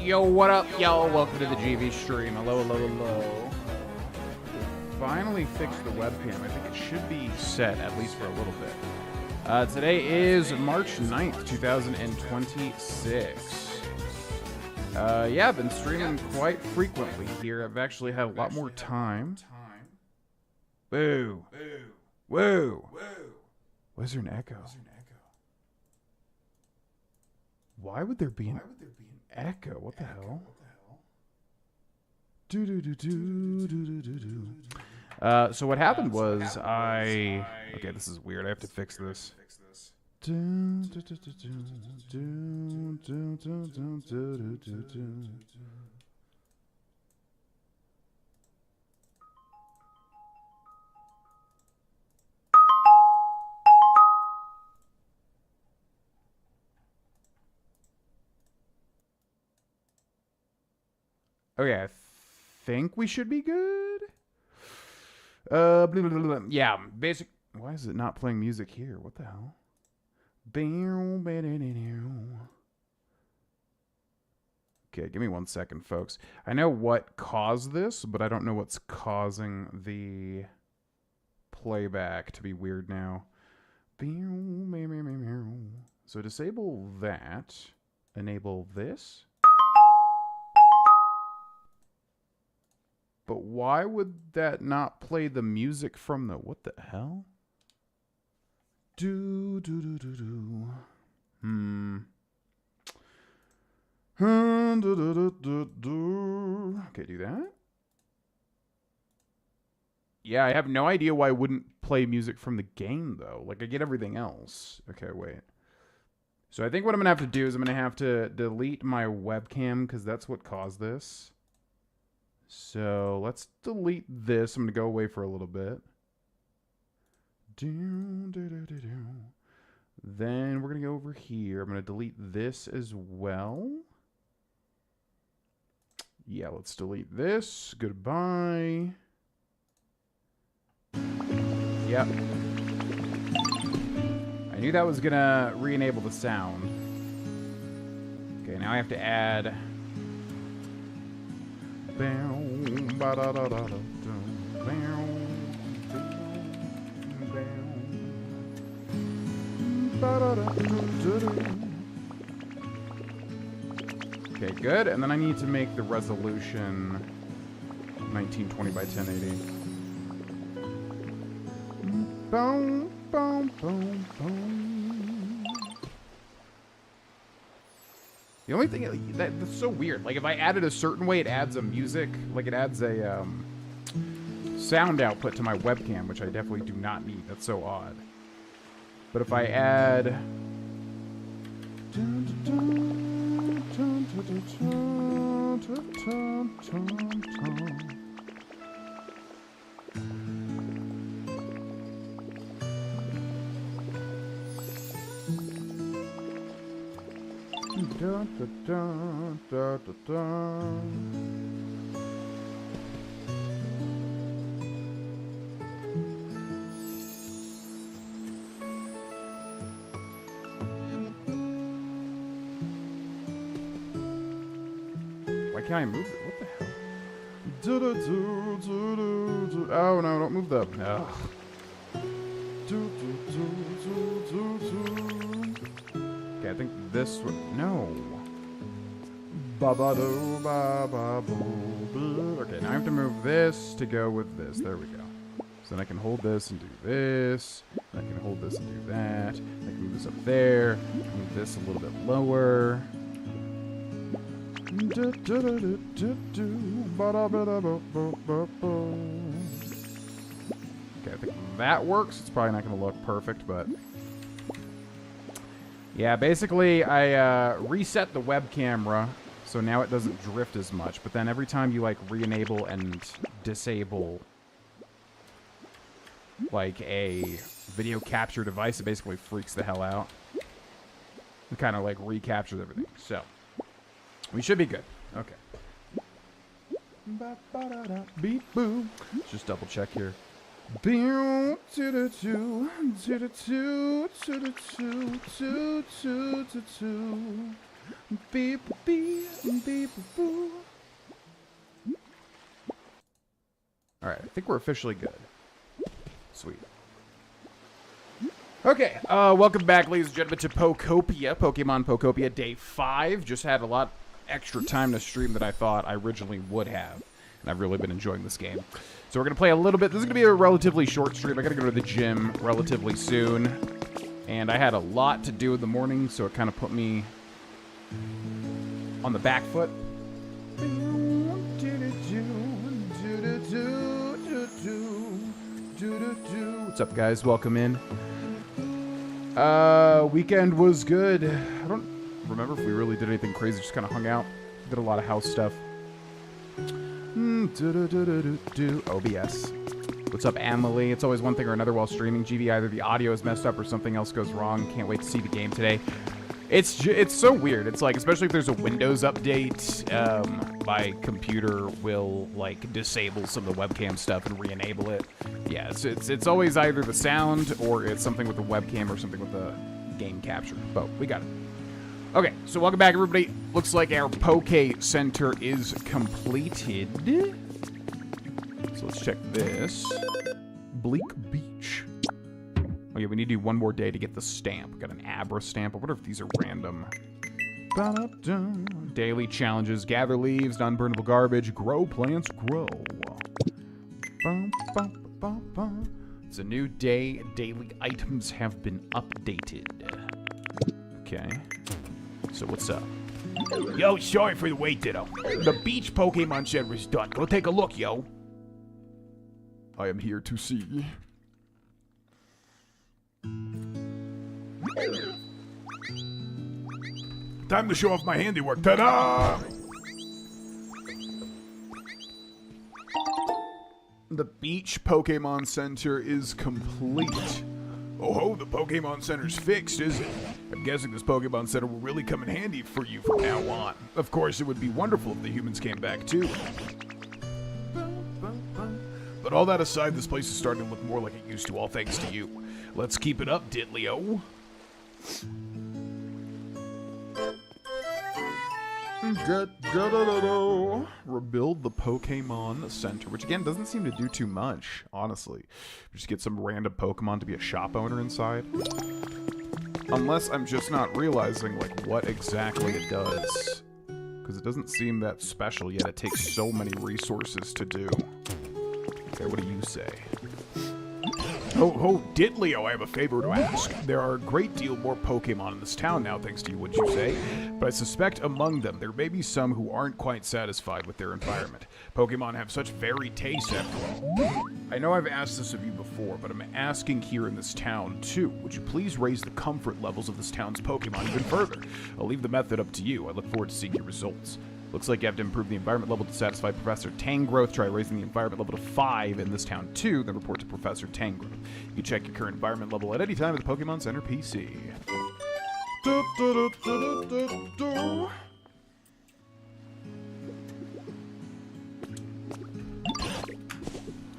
Yo, what up, y'all? Welcome to the GV stream. Hello, hello, hello. Finally fixed the webcam. I think it should be set, at least for a little bit. Today is March 9th, 2026. Yeah, I've been streaming quite frequently here. I've actually had a lot more time. Boo. Woo. Why is there an echo? Why would there be an echo? What the hell? So what happened was okay, this is weird. I have to fix this. Okay, I think we should be good. Blah, blah, blah, blah. Yeah, basic. Why is it not playing music here? What the hell? Okay, give me 1 second, folks. I know what caused this, but I don't know what's causing the playback to be weird now. So disable that. Enable this. But why would that not play the music from the... What the hell? Okay, do that. Yeah, I have no idea why I wouldn't play music from the game, though. Like, I get everything else. Okay, wait. So I think what I'm going to have to do is I'm going to have to delete my webcam, because that's what caused this. So let's delete this. I'm going to go away for a little bit. Then we're going to go over here. I'm going to delete this as well. Yeah, let's delete this. Goodbye. Yep. I knew that was going to re-enable the sound. Okay, now I have to add... Okay, good. And then I need to make the resolution 1920 by 1080. Boom, boom, boom, boom. The only thing that's so weird, like if I add it a certain way, it adds a music, like it adds a sound output to my webcam, which I definitely do not need. That's so odd. But if I add... Why can't I move it? What the hell? Oh no, don't move the... Ugh. Okay, I think this would... No. Okay, now I have to move this to go with this. There we go. So then I can hold this and do this. I can hold this and do that. I can move this up there. Move this a little bit lower. Okay, I think that works. It's probably not going to look perfect, but... Yeah, basically, I reset the web camera, so now it doesn't drift as much. But then every time you, like, re-enable and disable, like, a video capture device, it basically freaks the hell out. It kind of, like, recaptures everything. So, we should be good. Okay. Beep, boop. Let's just double check here. Beep, beep, beep, boo. Alright, I think we're officially good. Sweet. Okay, welcome back, ladies and gentlemen, to Pokopia, Pokemon Pokopia, Day 5. Just had a lot extra time to stream than I thought I originally would have. And I've really been enjoying this game. So we're going to play a little bit. This is going to be a relatively short stream. I got to go to the gym relatively soon. And I had a lot to do in the morning, so it kind of put me on the back foot. What's up, guys? Welcome in. Weekend was good. I don't remember if we really did anything crazy. Just kind of hung out. Did a lot of house stuff. OBS. What's up, Emily? It's always one thing or another while streaming. GV, either the audio is messed up or something else goes wrong. Can't wait to see the game today. It's so weird. It's like, especially if there's a Windows update, my computer will like disable some of the webcam stuff and re-enable it. Yeah, it's always either the sound or it's something with the webcam or something with the game capture. But we got it. Okay, so welcome back, everybody. Looks like our Poke Center is completed. So let's check this. Bleak Beach. Oh yeah, we need to do one more day to get the stamp. Got an Abra stamp. I wonder if these are random. Daily challenges. Gather leaves, non-burnable garbage. Grow plants, grow. It's a new day. Daily items have been updated. Okay. So what's up? Yo, sorry for the wait, Ditto. The beach Pokemon Center is done. Go take a look, yo. I am here to see. Time to show off my handiwork. Ta-da! The beach Pokemon Center is complete. Oh ho, the Pokemon Center's fixed, is it? I'm guessing this Pokemon Center will really come in handy for you from now on. Of course, it would be wonderful if the humans came back too. But all that aside, this place is starting to look more like it used to, all thanks to you. Let's keep it up, Diddley-o. Rebuild the Pokemon Center, which again doesn't seem to do too much, honestly. Just get some random Pokemon to be a shop owner inside. Unless I'm just not realizing like what exactly it does. Because it doesn't seem that special yet. It takes so many resources to do. Okay, what do you say? Oh, Diddley-o, I have a favor to ask. There are a great deal more Pokemon in this town now, thanks to you, wouldn't you say? But I suspect among them, there may be some who aren't quite satisfied with their environment. Pokemon have such varied tastes, after all. I know I've asked this of you before, but I'm asking here in this town, too. Would you please raise the comfort levels of this town's Pokemon even further? I'll leave the method up to you. I look forward to seeing your results. Looks like you have to improve the environment level to satisfy Professor Tangrowth. Try raising the environment level to 5 in this town too, then report to Professor Tangrowth. You can check your current environment level at any time at the Pokemon Center PC.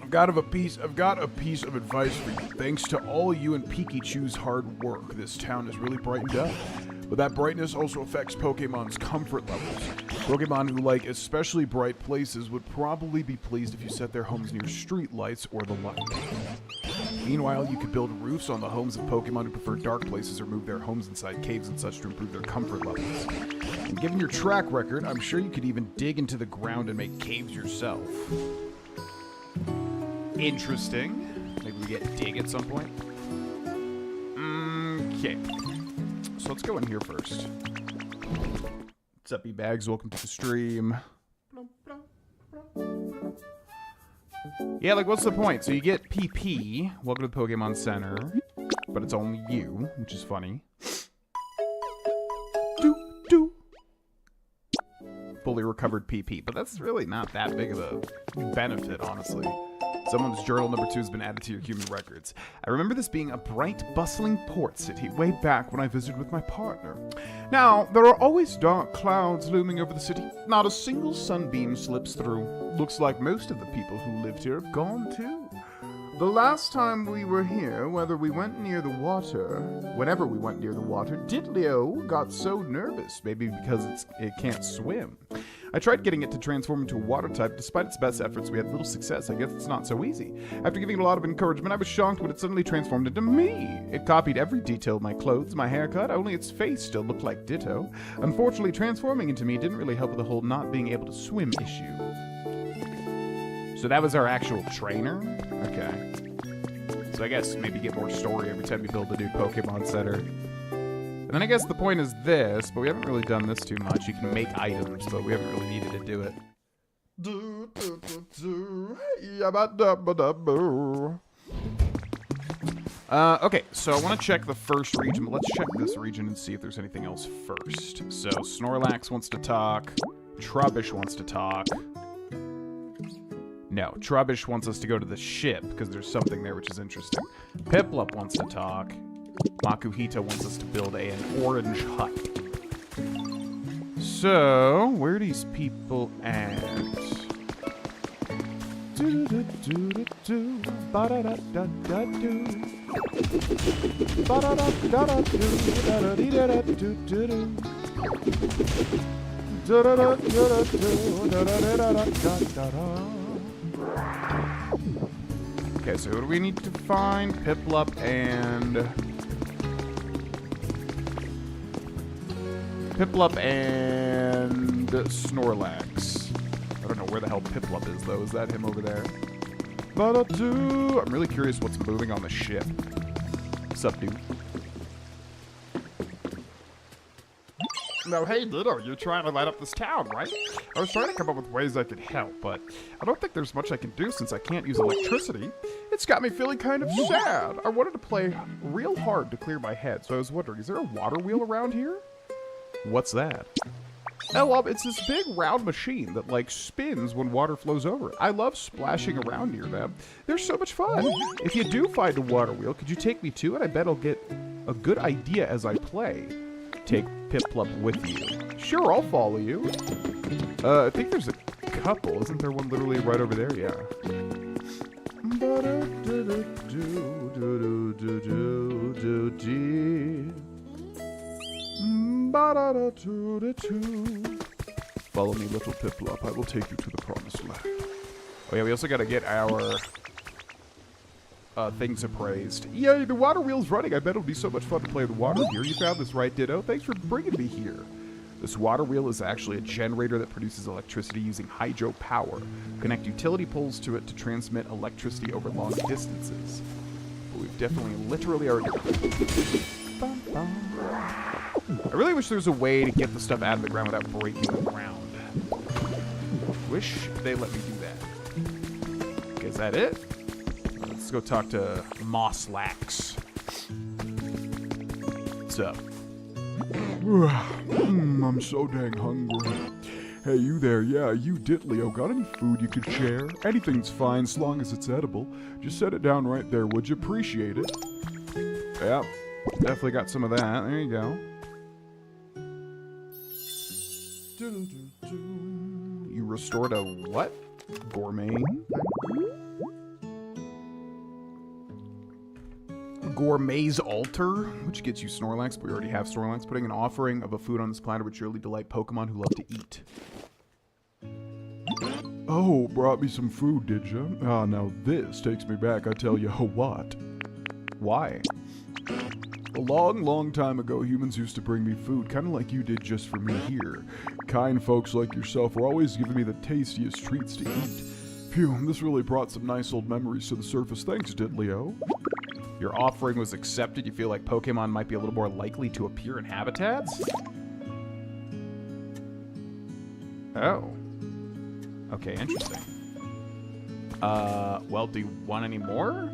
I've got a piece of advice for you. Thanks to all you and Pikachu's hard work, this town has really brightened up. But that brightness also affects Pokemon's comfort levels. Pokemon who like especially bright places would probably be pleased if you set their homes near street lights or the like. Meanwhile, you could build roofs on the homes of Pokemon who prefer dark places or move their homes inside caves and such to improve their comfort levels. And given your track record, I'm sure you could even dig into the ground and make caves yourself. Interesting. Maybe we get dig at some point. Okay. So let's go in here first. What's up, E-Bags? Welcome to the stream. Yeah, like, what's the point? So you get PP. Welcome to the Pokemon Center. But it's only you, which is funny. Fully recovered PP. But that's really not that big of a benefit, honestly. Someone's journal number 2 has been added to your human records. I remember this being a bright, bustling port city way back when I visited with my partner. Now, there are always dark clouds looming over the city. Not a single sunbeam slips through. Looks like most of the people who lived here have gone too. The last time we were here, whenever we went near the water, Diddlio got so nervous, maybe because it can't swim. I tried getting it to transform into a water type. Despite its best efforts, we had little success. I guess it's not so easy. After giving it a lot of encouragement, I was shocked when it suddenly transformed into me. It copied every detail of my clothes, my haircut, only its face still looked like Ditto. Unfortunately, transforming into me didn't really help with the whole not being able to swim issue. So that was our actual trainer? Okay. So I guess maybe get more story every time you build a new Pokemon Center. And then I guess the point is this, but we haven't really done this too much. You can make items, but we haven't really needed to do it. Okay, so I want to check the first region, but let's check this region and see if there's anything else first. So Snorlax wants to talk. Trubbish wants to talk. No, Trubbish wants us to go to the ship, because there's something there which is interesting. Piplup wants to talk. Makuhita wants us to build an orange hut. So, where are these people at? Okay, so what do we need to find? Piplup and Snorlax. I don't know where the hell Piplup is, though. Is that him over there? I'm really curious what's moving on the ship. What's up, dude? No, hey, Ditto, you're trying to light up this town, right? I was trying to come up with ways I could help, but I don't think there's much I can do since I can't use electricity. It's got me feeling kind of sad. I wanted to play real hard to clear my head, so I was wondering, is there a water wheel around here? What's that? Oh, it's this big round machine that, like, spins when water flows over it. I love splashing around near them. They're so much fun. If you do find a water wheel, could you take me to it? I bet I'll get a good idea as I play. Take Piplup with you. Sure, I'll follow you. I think there's a couple. Isn't there one literally right over there? Yeah. Follow me, little Piplup. I will take you to the promised land. Oh yeah, we also gotta get our things appraised. Yay, the water wheel's running. I bet it'll be so much fun to play the water here. You found this right, Ditto. Thanks for bringing me here. This water wheel is actually a generator that produces electricity using hydro power. Connect utility poles to it to transmit electricity over long distances. But we've definitely literally already... I really wish there was a way to get the stuff out of the ground without breaking the ground. Wish they let me do that. Okay, is that it? Let's go talk to Mosslax. What's up? I'm so dang hungry. Hey, you there. Yeah, you Diddlio. Got any food you could share? Anything's fine, as long as it's edible. Just set it down right there. Would you appreciate it? Yeah, definitely got some of that. There you go. You restored a what? Gourmet? Gourmet's altar, which gets you Snorlax, but we already have Snorlax. Putting an offering of a food on this platter would surely delight Pokemon who love to eat. Oh, brought me some food, did ya? Ah, now this takes me back, I tell you what. Why? A long, long time ago, humans used to bring me food, kind of like you did just for me here. Kind folks like yourself were always giving me the tastiest treats to eat. Phew, this really brought some nice old memories to the surface. Thanks, Diddlio. Your offering was accepted. You feel like Pokemon might be a little more likely to appear in habitats? Oh. Okay, interesting. Well, do you want any more?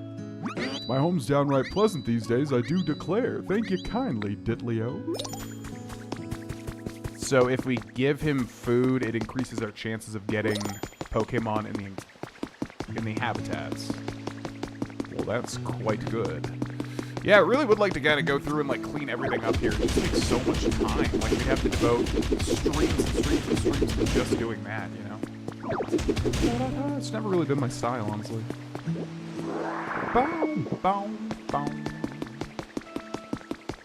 My home's downright pleasant these days, I do declare. Thank you kindly, Diddlio. So if we give him food, it increases our chances of getting Pokemon in the habitats. Well, that's quite good. Yeah, I really would like to kind of go through and like clean everything up here. It just takes so much time. Like we'd have to devote streams and streams and streams to just doing that, you know? It's never really been my style, honestly. Boom, boom, boom.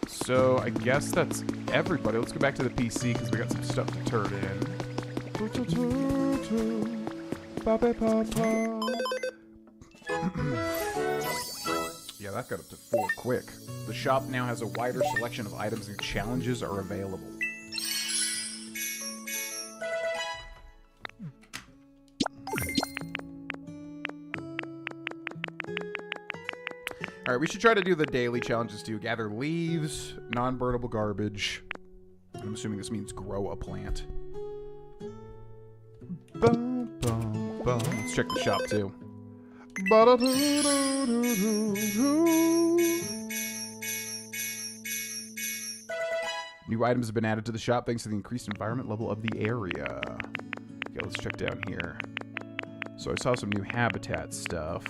So I guess that's everybody. Let's go back to the PC because we got some stuff to turn in. Yeah, that got up to 4 quick. The shop now has a wider selection of items and challenges are available. Alright, we should try to do the daily challenges too. Gather leaves, non-burnable garbage. I'm assuming this means grow a plant. Boom, boom, boom. Let's check the shop too. New items have been added to the shop thanks to the increased environment level of the area. Okay, let's check down here. So I saw some new habitat stuff.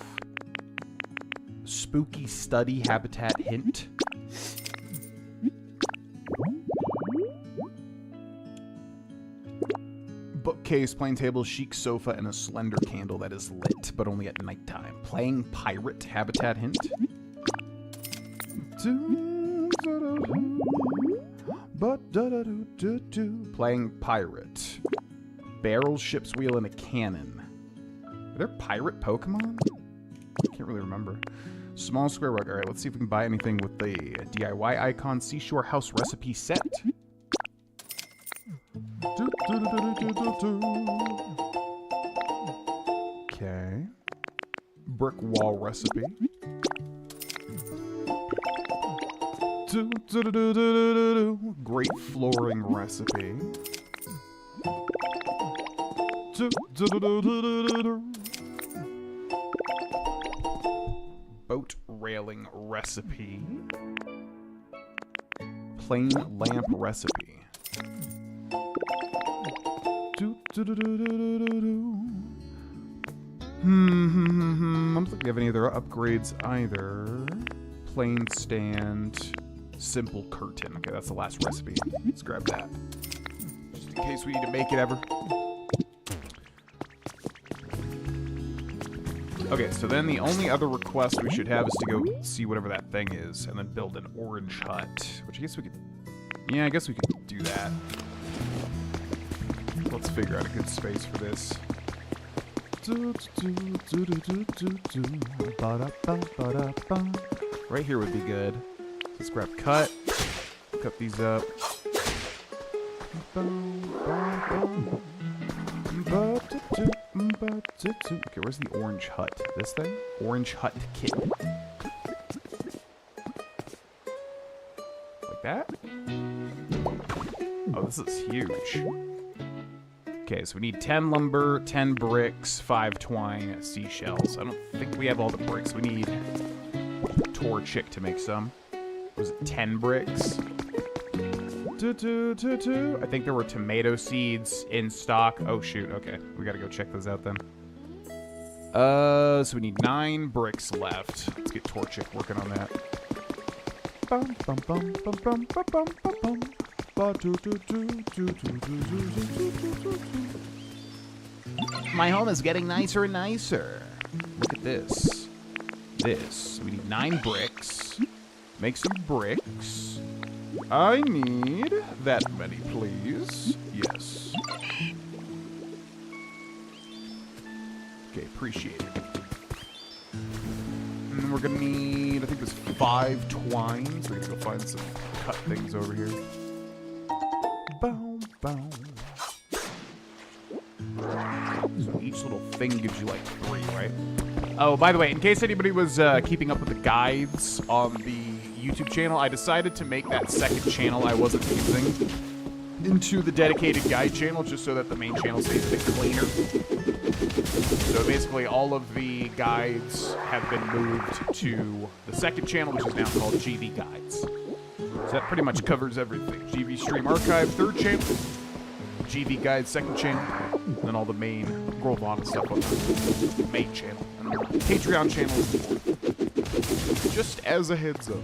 Spooky study habitat hint. Bookcase, plain table, chic sofa, and a slender candle that is lit, but only at nighttime. Playing pirate habitat hint. Playing pirate. Barrel, ship's wheel, and a cannon. Are there pirate Pokemon? I can't really remember. Small square rug. Alright, let's see if we can buy anything with the DIY icon seashore house recipe set. Okay. Brick wall recipe. Great flooring recipe. Boat railing recipe. Plain lamp recipe. I don't think we have any other upgrades either. Plain stand. Simple curtain. Okay, that's the last recipe. Let's grab that. Just in case we need to make it ever. Okay, so then the only other request we should have is to go see whatever that thing is, and then build an orange hut. Which I guess we could... Yeah, I guess we could do that. Let's figure out a good space for this. Right here would be good. Let's grab cut. Cut these up. Okay, where's the orange hut? This thing? Orange hut kit. Like that? Oh, this is huge. Okay, so we need 10 lumber, 10 bricks, 5 twine, seashells. I don't think we have all the bricks. We need Torchic to make some. Was it 10 bricks? I think there were tomato seeds in stock. Oh, shoot. Okay. We gotta go check those out then. So we need 9 bricks left. Let's get Torchic working on that. My home is getting nicer and nicer. Look at this. This. We need 9 bricks. Make some bricks. I need that many, please. Yes. Okay, appreciate it. And we're gonna need, I think it was 5 twine. So we're gonna go find some cut things over here. Boom, boom. So each little thing gives you like 3, right? Oh, by the way, in case anybody was keeping up with the guides on the YouTube channel, I decided to make that second channel I wasn't using into the dedicated guide channel just so that the main channel stays a bit cleaner. So basically all of the guides have been moved to the second channel, which is now called GV Guides. So that pretty much covers everything. GV Stream Archive, 3rd channel. GV Guides, 2nd channel. And then all the main Grove On stuff on the main channel. And the Patreon channel is the 4th. Just as a heads up.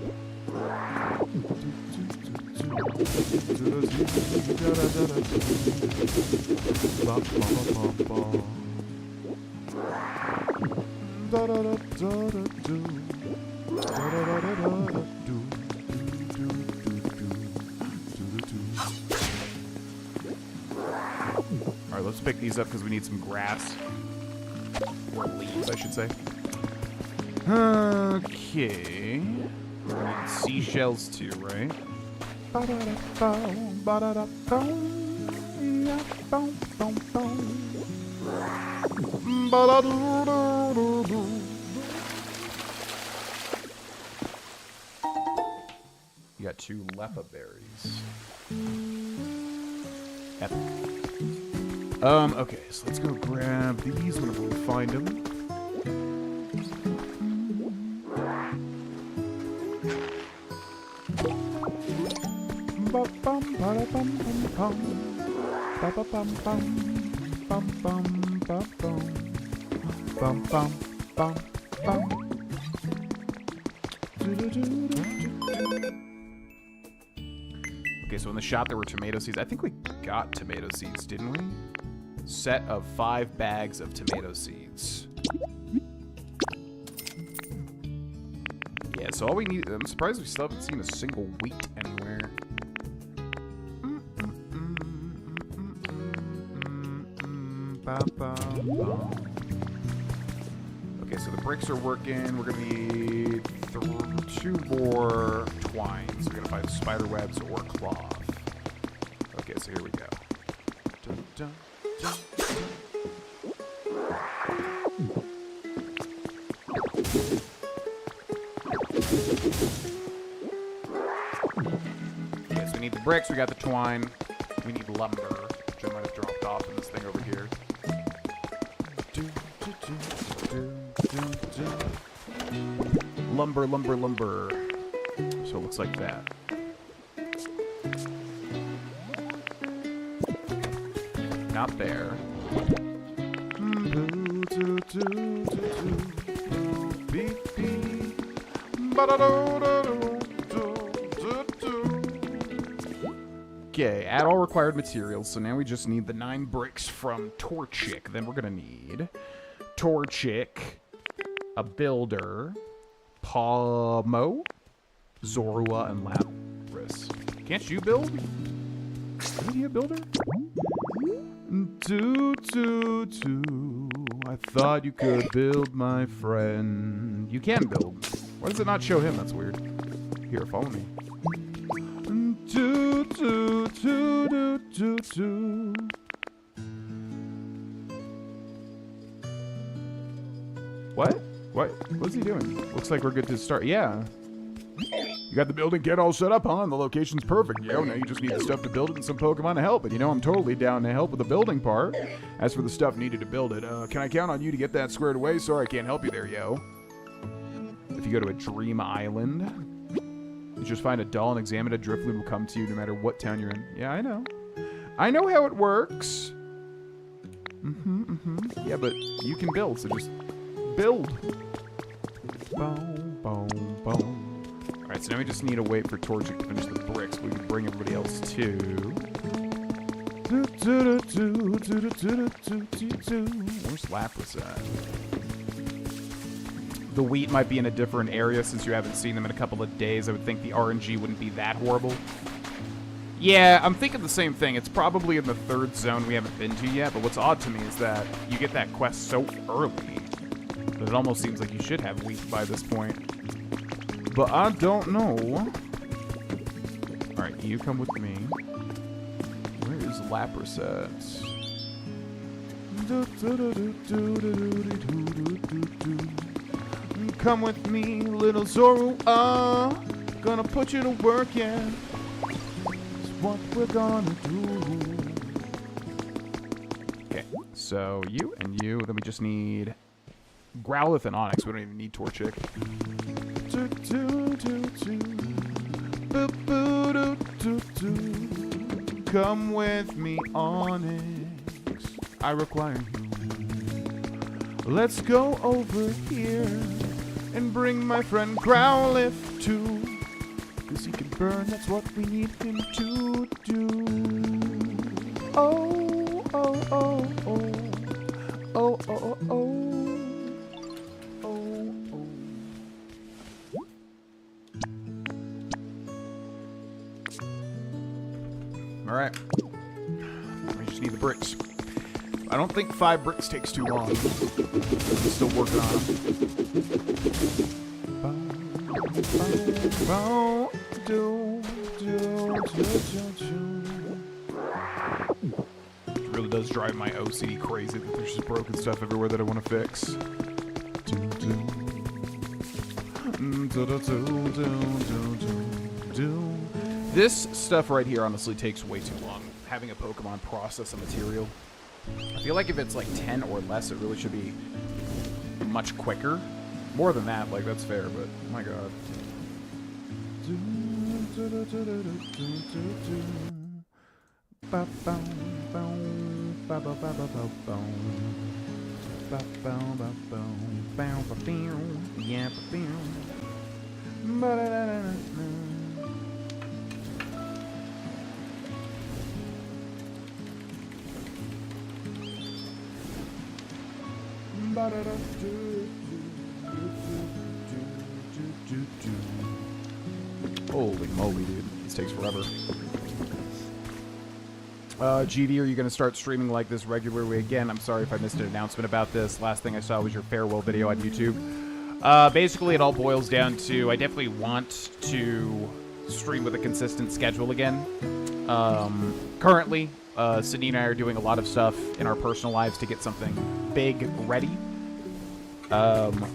Alright, let's pick these up because we need some grass. Or leaves, I should say. Okay. We need seashells too, right? You got 2 lepa berries. Epic. Okay, so let's go grab these whenever we find them. Okay, so in the shop there were tomato seeds. I think we got tomato seeds, didn't we? Set of 5 bags of tomato seeds. Yeah, so all we need... I'm surprised we still haven't seen a single wheat anywhere. Okay, so the bricks are working. We're going to need 2 more twine. So we're going to find spider webs or cloth. Okay, so here we go. Dun, dun, dun, dun. Okay, so we need the bricks. We got the twine. We need lumber, which I might have dropped off in this thing over here. Lumber, lumber, lumber. So it looks like that. Not there. Okay, add all required materials. So now we just need the 9 bricks from Torchic. Then we're gonna need Torchic, a builder, Pomo, Zorua, and Lapras. Can't you build? Isn't he a builder? I thought you could build, my friend. You can build. Why does it not show him? That's weird. Here, follow me. What? What's he doing? Looks like we're good to start. Yeah. You got the building kit all set up, huh? The location's perfect, yo. Now you just need the stuff to build it and some Pokemon to help. And you know I'm totally down to help with the building part. As for the stuff needed to build it, can I count on you to get that squared away? Sorry, I can't help you there, yo. If you go to a dream island, you just find a doll and examine it. Drifloon will come to you no matter what town you're in. Yeah, I know. I know how it works. Yeah, but you can build, so just build. Boom, boom, boom. Alright, so now we just need to wait for Torchic to finish the bricks. We can bring everybody else too. Where's Lapras at? The wheat might be in a different area since you haven't seen them in a couple of days. I would think the RNG wouldn't be that horrible. Yeah, I'm thinking the same thing. It's probably in the 3rd zone we haven't been to yet, but what's odd to me is that you get that quest so early that it almost seems like you should have wheat by this point. But I don't know. Alright, you come with me. Where is Lapras at? Come with me, little Zorua. Gonna put you to work, yeah. It's what we're gonna do. Okay, so you and you. Then we just need Growlithe and Onix. We don't even need Torchic. Come with me, Onix. I require you. Let's go over here and bring my friend Growlithe too. 'Cause he can burn, that's what we need him to do. Oh, oh, oh, oh. Oh, oh, oh, oh. Alright. We just need the bricks. I don't think 5 bricks takes too long. I'm still working on them. It really does drive my OCD crazy that there's just broken stuff everywhere that I want to fix. This stuff right here honestly takes way too long. Having a Pokemon process a material. I feel like if it's like 10 or less, it really should be much quicker. More than that, like that's fair, but oh my god. Yeah. Holy moly, dude. This takes forever. GD, are you going to start streaming like this regularly again? I'm sorry if I missed an announcement about this. Last thing I saw was your farewell video on YouTube. Basically, it all boils down to I definitely want to stream with a consistent schedule again. Currently, Sydney and I are doing a lot of stuff in our personal lives to get something big ready.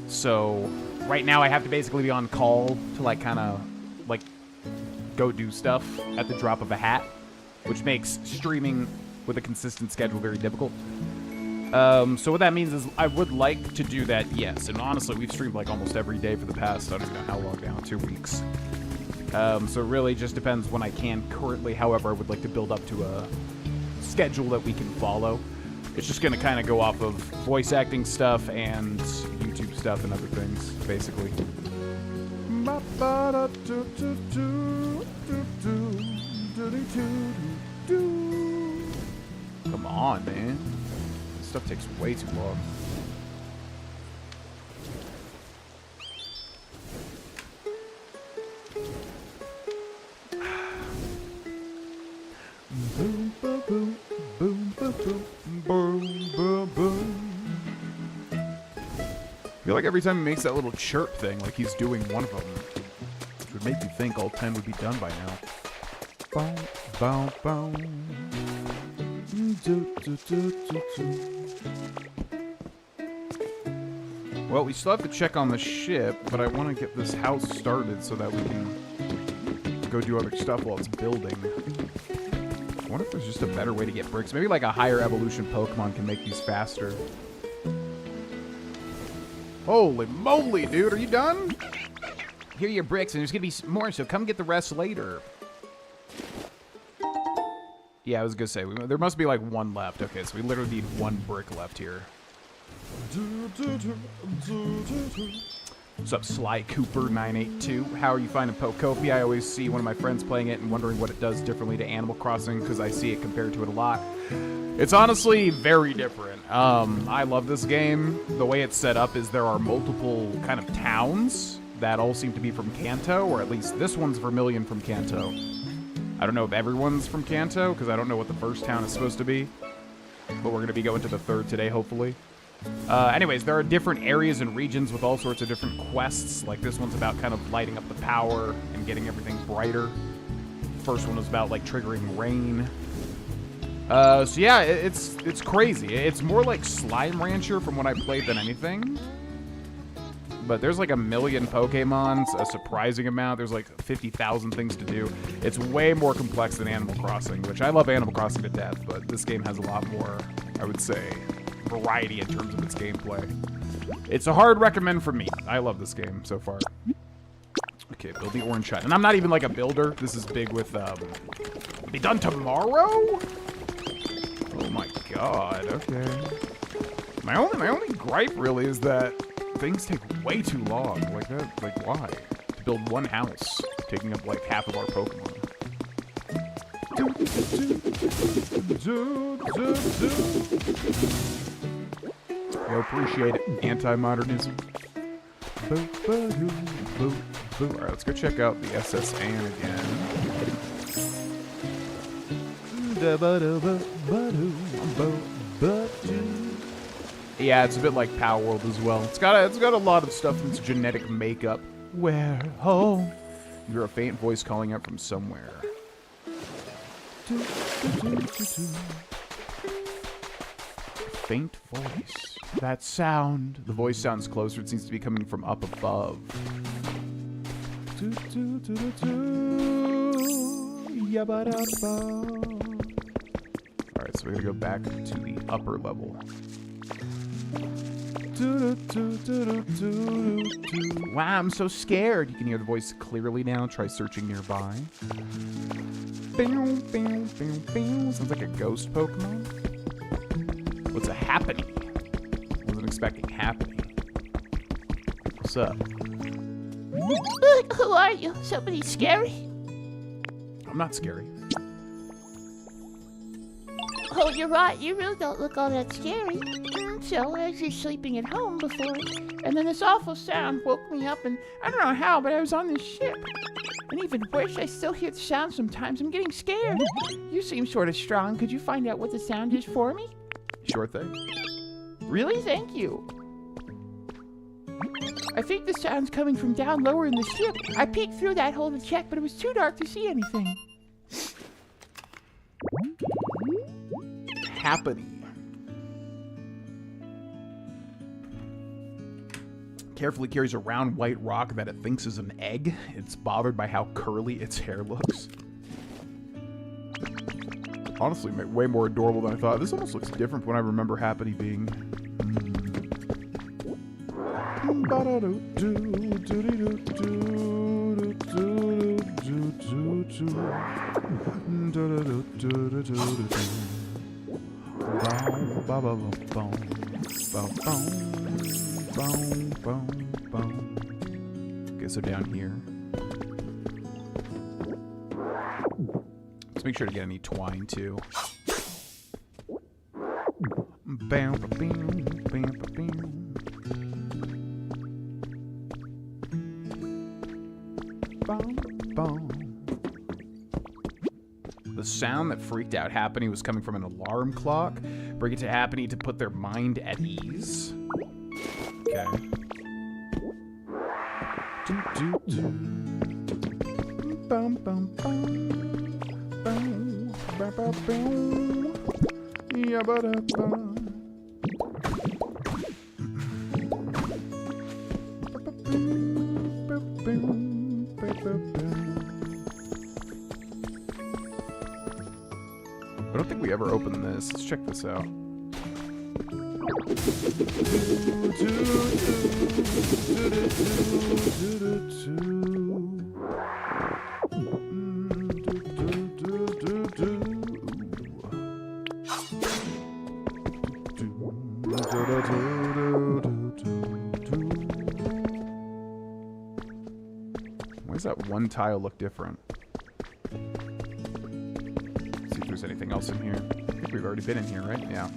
So right now I have to basically be on call to like kind of like go do stuff at the drop of a hat, which makes streaming with a consistent schedule very difficult. So what that means is I would like to do that, yes. And honestly, we've streamed like almost every day for the past, I don't even know how long now, 2 weeks. So it really just depends when I can currently. However, I would like to build up to a schedule that we can follow. It's just going to kind of go off of voice acting stuff and YouTube stuff and other things, basically. Come on, man. This stuff takes way too long. Boom, boom, boom, boom, boom, boom, boom, boom. I feel like every time he makes that little chirp thing, like he's doing one of them, which would make me think all 10 would be done by now. Boom, boom, boom. Well, we still have to check on the ship, but I want to get this house started so that we can go do other stuff while it's building. I wonder if there's just a better way to get bricks. Maybe like a higher evolution Pokemon can make these faster. Holy moly, dude. Are you done? Here are your bricks, and there's going to be more, so come get the rest later. Yeah, I was going to say, there must be like one left. Okay, so we literally need 1 brick left here. What's up, Sly Cooper 982? How are you finding Pokopia? I always see one of my friends playing it and wondering what it does differently to Animal Crossing because I see it compared to it a lot. It's honestly very different. I love this game. The way it's set up is there are multiple kind of towns that all seem to be from Kanto, or at least this one's Vermilion from Kanto. I don't know if everyone's from Kanto because I don't know what the first town is supposed to be, but we're going to be going to the 3rd today, hopefully. Anyways, there are different areas and regions with all sorts of different quests. Like this one's about kind of lighting up the power and getting everything brighter. The first one was about like triggering rain. So yeah, it's crazy. It's more like Slime Rancher from when I played than anything. But there's like a million Pokemons, a surprising amount. There's like 50,000 things to do. It's way more complex than Animal Crossing, which I love Animal Crossing to death, but this game has a lot more, I would say, variety in terms of its gameplay. It's a hard recommend from me. I love this game so far. Okay, build the orange shot. And I'm not even like a builder. This is big with, be done tomorrow? Oh my god, okay. My only gripe really is that things take way too long. Like that, like why? To build one house, taking up like half of our Pokemon. I appreciate it. Anti-modernism. Alright, let's go check out the SS Anne again. Yeah, it's a bit like Power World as well. It's got a lot of stuff in its genetic makeup. Where home? You're a faint voice calling out from somewhere. Faint voice. That sound. The voice sounds closer. It seems to be coming from up above. Alright, so we're gonna go back to the upper level. Wow, I'm so scared. You can hear the voice clearly now. Try searching nearby. Sounds like a ghost Pokemon. What's a happening? Wasn't expecting happening. What's up? Who are you? Somebody scary? I'm not scary. Oh, you're right. You really don't look all that scary. So I was just sleeping at home before, and then this awful sound woke me up, and I don't know how, but I was on this ship. And even worse, I still hear the sound sometimes. I'm getting scared. You seem sort of strong. Could you find out what the sound is for me? Sure thing. Really? Thank you. I think the sound's coming from down lower in the ship. I peeked through that hole to check, but it was too dark to see anything. Happening. Carefully carries a round white rock that it thinks is an egg. It's bothered by how curly its hair looks. Honestly, way more adorable than I thought. This almost looks different from what I remember Happiny being. Okay, so down here. Let's make sure to get any twine too. The sound that freaked out Happiny was coming from an alarm clock. Bring it to Happiny to put their mind at ease. Okay. I don't think we ever opened this. Let's check this out. Why does that one tile look different? See if there's anything else in here. I think we've already been in here, right? Yeah.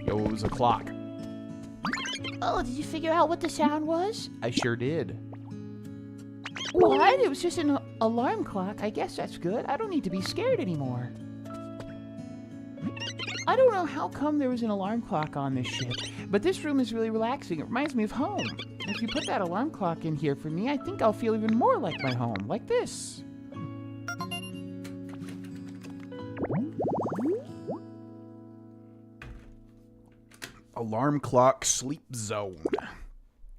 Yo, it was a clock. Oh, did you figure out what the sound was? I sure did. What? It was just an alarm clock. I guess that's good. I don't need to be scared anymore. I don't know how come there was an alarm clock on this ship, but this room is really relaxing. It reminds me of home. If you put that alarm clock in here for me, I think I'll feel even more like my home, like this. Alarm clock sleep zone.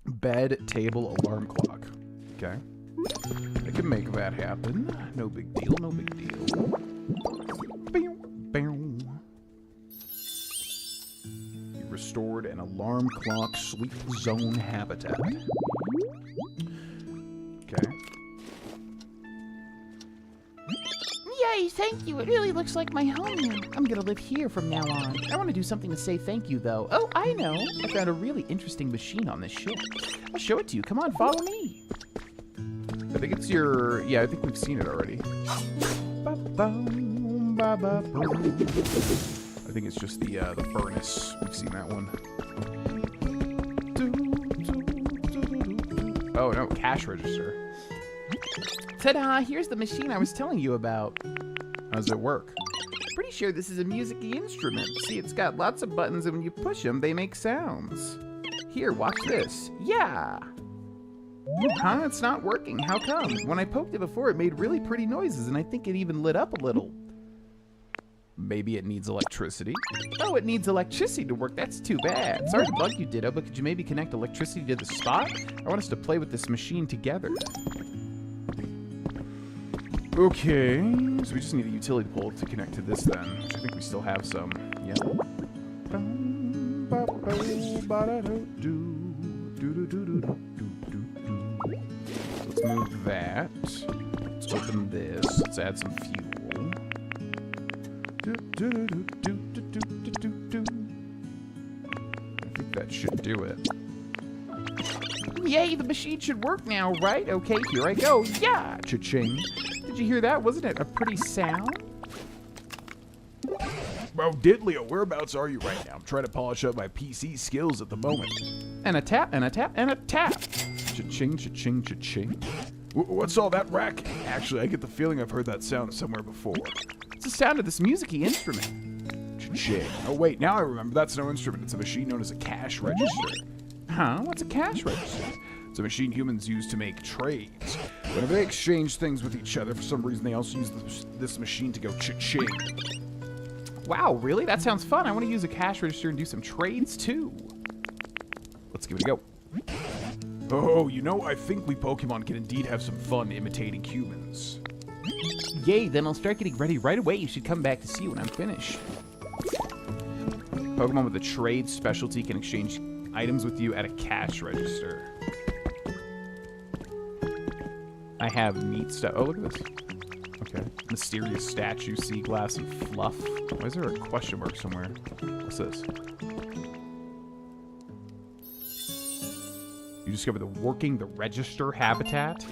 Bed, table, alarm clock. Okay. I can make that happen. No big deal, no big deal. You restored an alarm clock sleep zone habitat. Okay. Yay, thank you. It really looks like my home now. I'm gonna live here from now on. I want to do something to say thank you, though. Oh, I know. I found a really interesting machine on this ship. I'll show it to you. Come on, follow me. I think it's your... Yeah, I think we've seen it already. I think it's just the furnace. We've seen that one. Oh, no, cash register. Ta-da! Here's the machine I was telling you about. How does it work? Pretty sure this is a music-y instrument. See, it's got lots of buttons, and when you push them, they make sounds. Here, watch this. Yeah! Huh? It's not working. How come? When I poked it before, it made really pretty noises, and I think it even lit up a little. Maybe it needs electricity. Oh, it needs electricity to work. That's too bad. Sorry to bug you, Ditto, but could you maybe connect electricity to the spot? I want us to play with this machine together. Okay, so we just need a utility pole to connect to this then, which I think we still have some. Yeah. Let's move that. Let's open this. Let's add some fuel. I think that should do it. Yay, the machine should work now, right? Okay, here I go. Yeah! Cha-ching. Did you hear that? Wasn't it a pretty sound? Well, Diddley, whereabouts are you right now? I'm trying to polish up my PC skills at the moment. And a tap, and a tap, and a tap. Cha-ching, cha-ching, cha-ching. What's all that racket? Actually, I get the feeling I've heard that sound somewhere before. It's the sound of this music-y instrument. Cha-ching. Oh, wait, now I remember. That's no instrument. It's a machine known as a cash register. Huh? What's a cash register? It's a machine humans use to make trades. Whenever they exchange things with each other, for some reason, they also use this machine to go cha-ching. Wow, really? That sounds fun. I want to use a cash register and do some trades, too. Let's give it a go. Oh, you know, I think we Pokemon can indeed have some fun imitating humans. Yay, then I'll start getting ready right away. You should come back to see when I'm finished. Pokemon with a trade specialty can exchange items with you at a cash register. I have neat stuff. Oh, look at this. Okay. Mysterious statue, sea glass, and fluff. Why is there a question mark somewhere? What's this? You discovered the register habitat.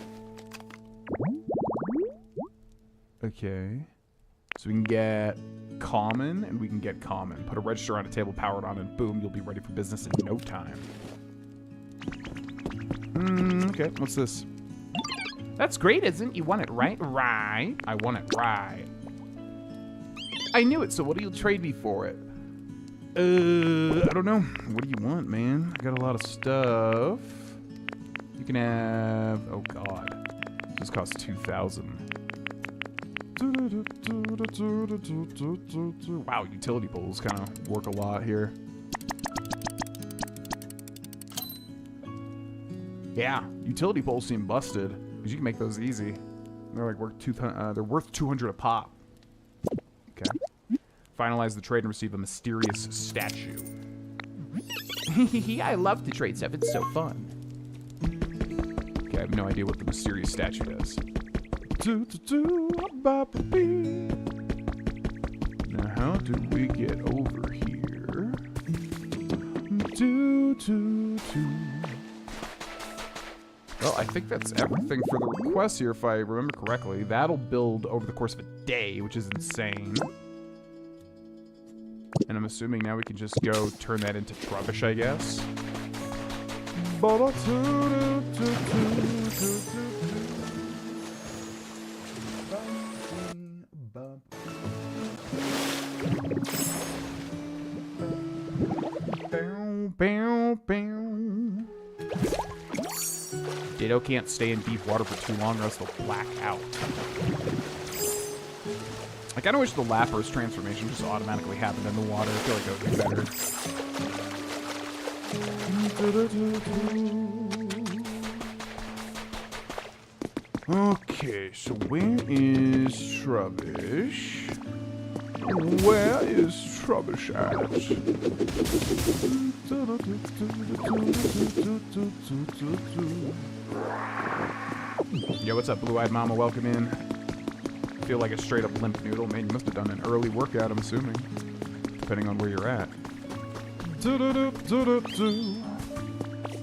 Okay. So we can get common, and we can get common. Put a register on a table, power it on, and boom, you'll be ready for business in no time. Okay, what's this? That's great, isn't it? You want it right? Right. I want it right. I knew it, so what do you trade me for it? I don't know. What do you want, man? I got a lot of stuff. You can have... Oh, God. This costs 2,000. Wow, utility poles kind of work a lot here. Yeah, utility poles seem busted. Because you can make those easy. They're like they're worth 200 a pop. Okay. Finalize the trade and receive a mysterious statue. I love to trade stuff. It's so fun. Okay, I have no idea what the mysterious statue does. Now, how do we get over here? Well, I think that's everything for the request here, if I remember correctly. That'll build over the course of a day, which is insane. And I'm assuming now we can just go turn that into rubbish, I guess. Ditto can't stay in deep water for too long or else they'll black out. I kind of wish the Lapras transformation just automatically happened in the water. I feel like that would be better. Okay, so where is Trubbish? Where is Trubbish at? Yo, what's up, Blue-Eyed Mama? Welcome in. I feel like a straight-up limp noodle. Man, you must have done an early workout, I'm assuming. Depending on where you're at.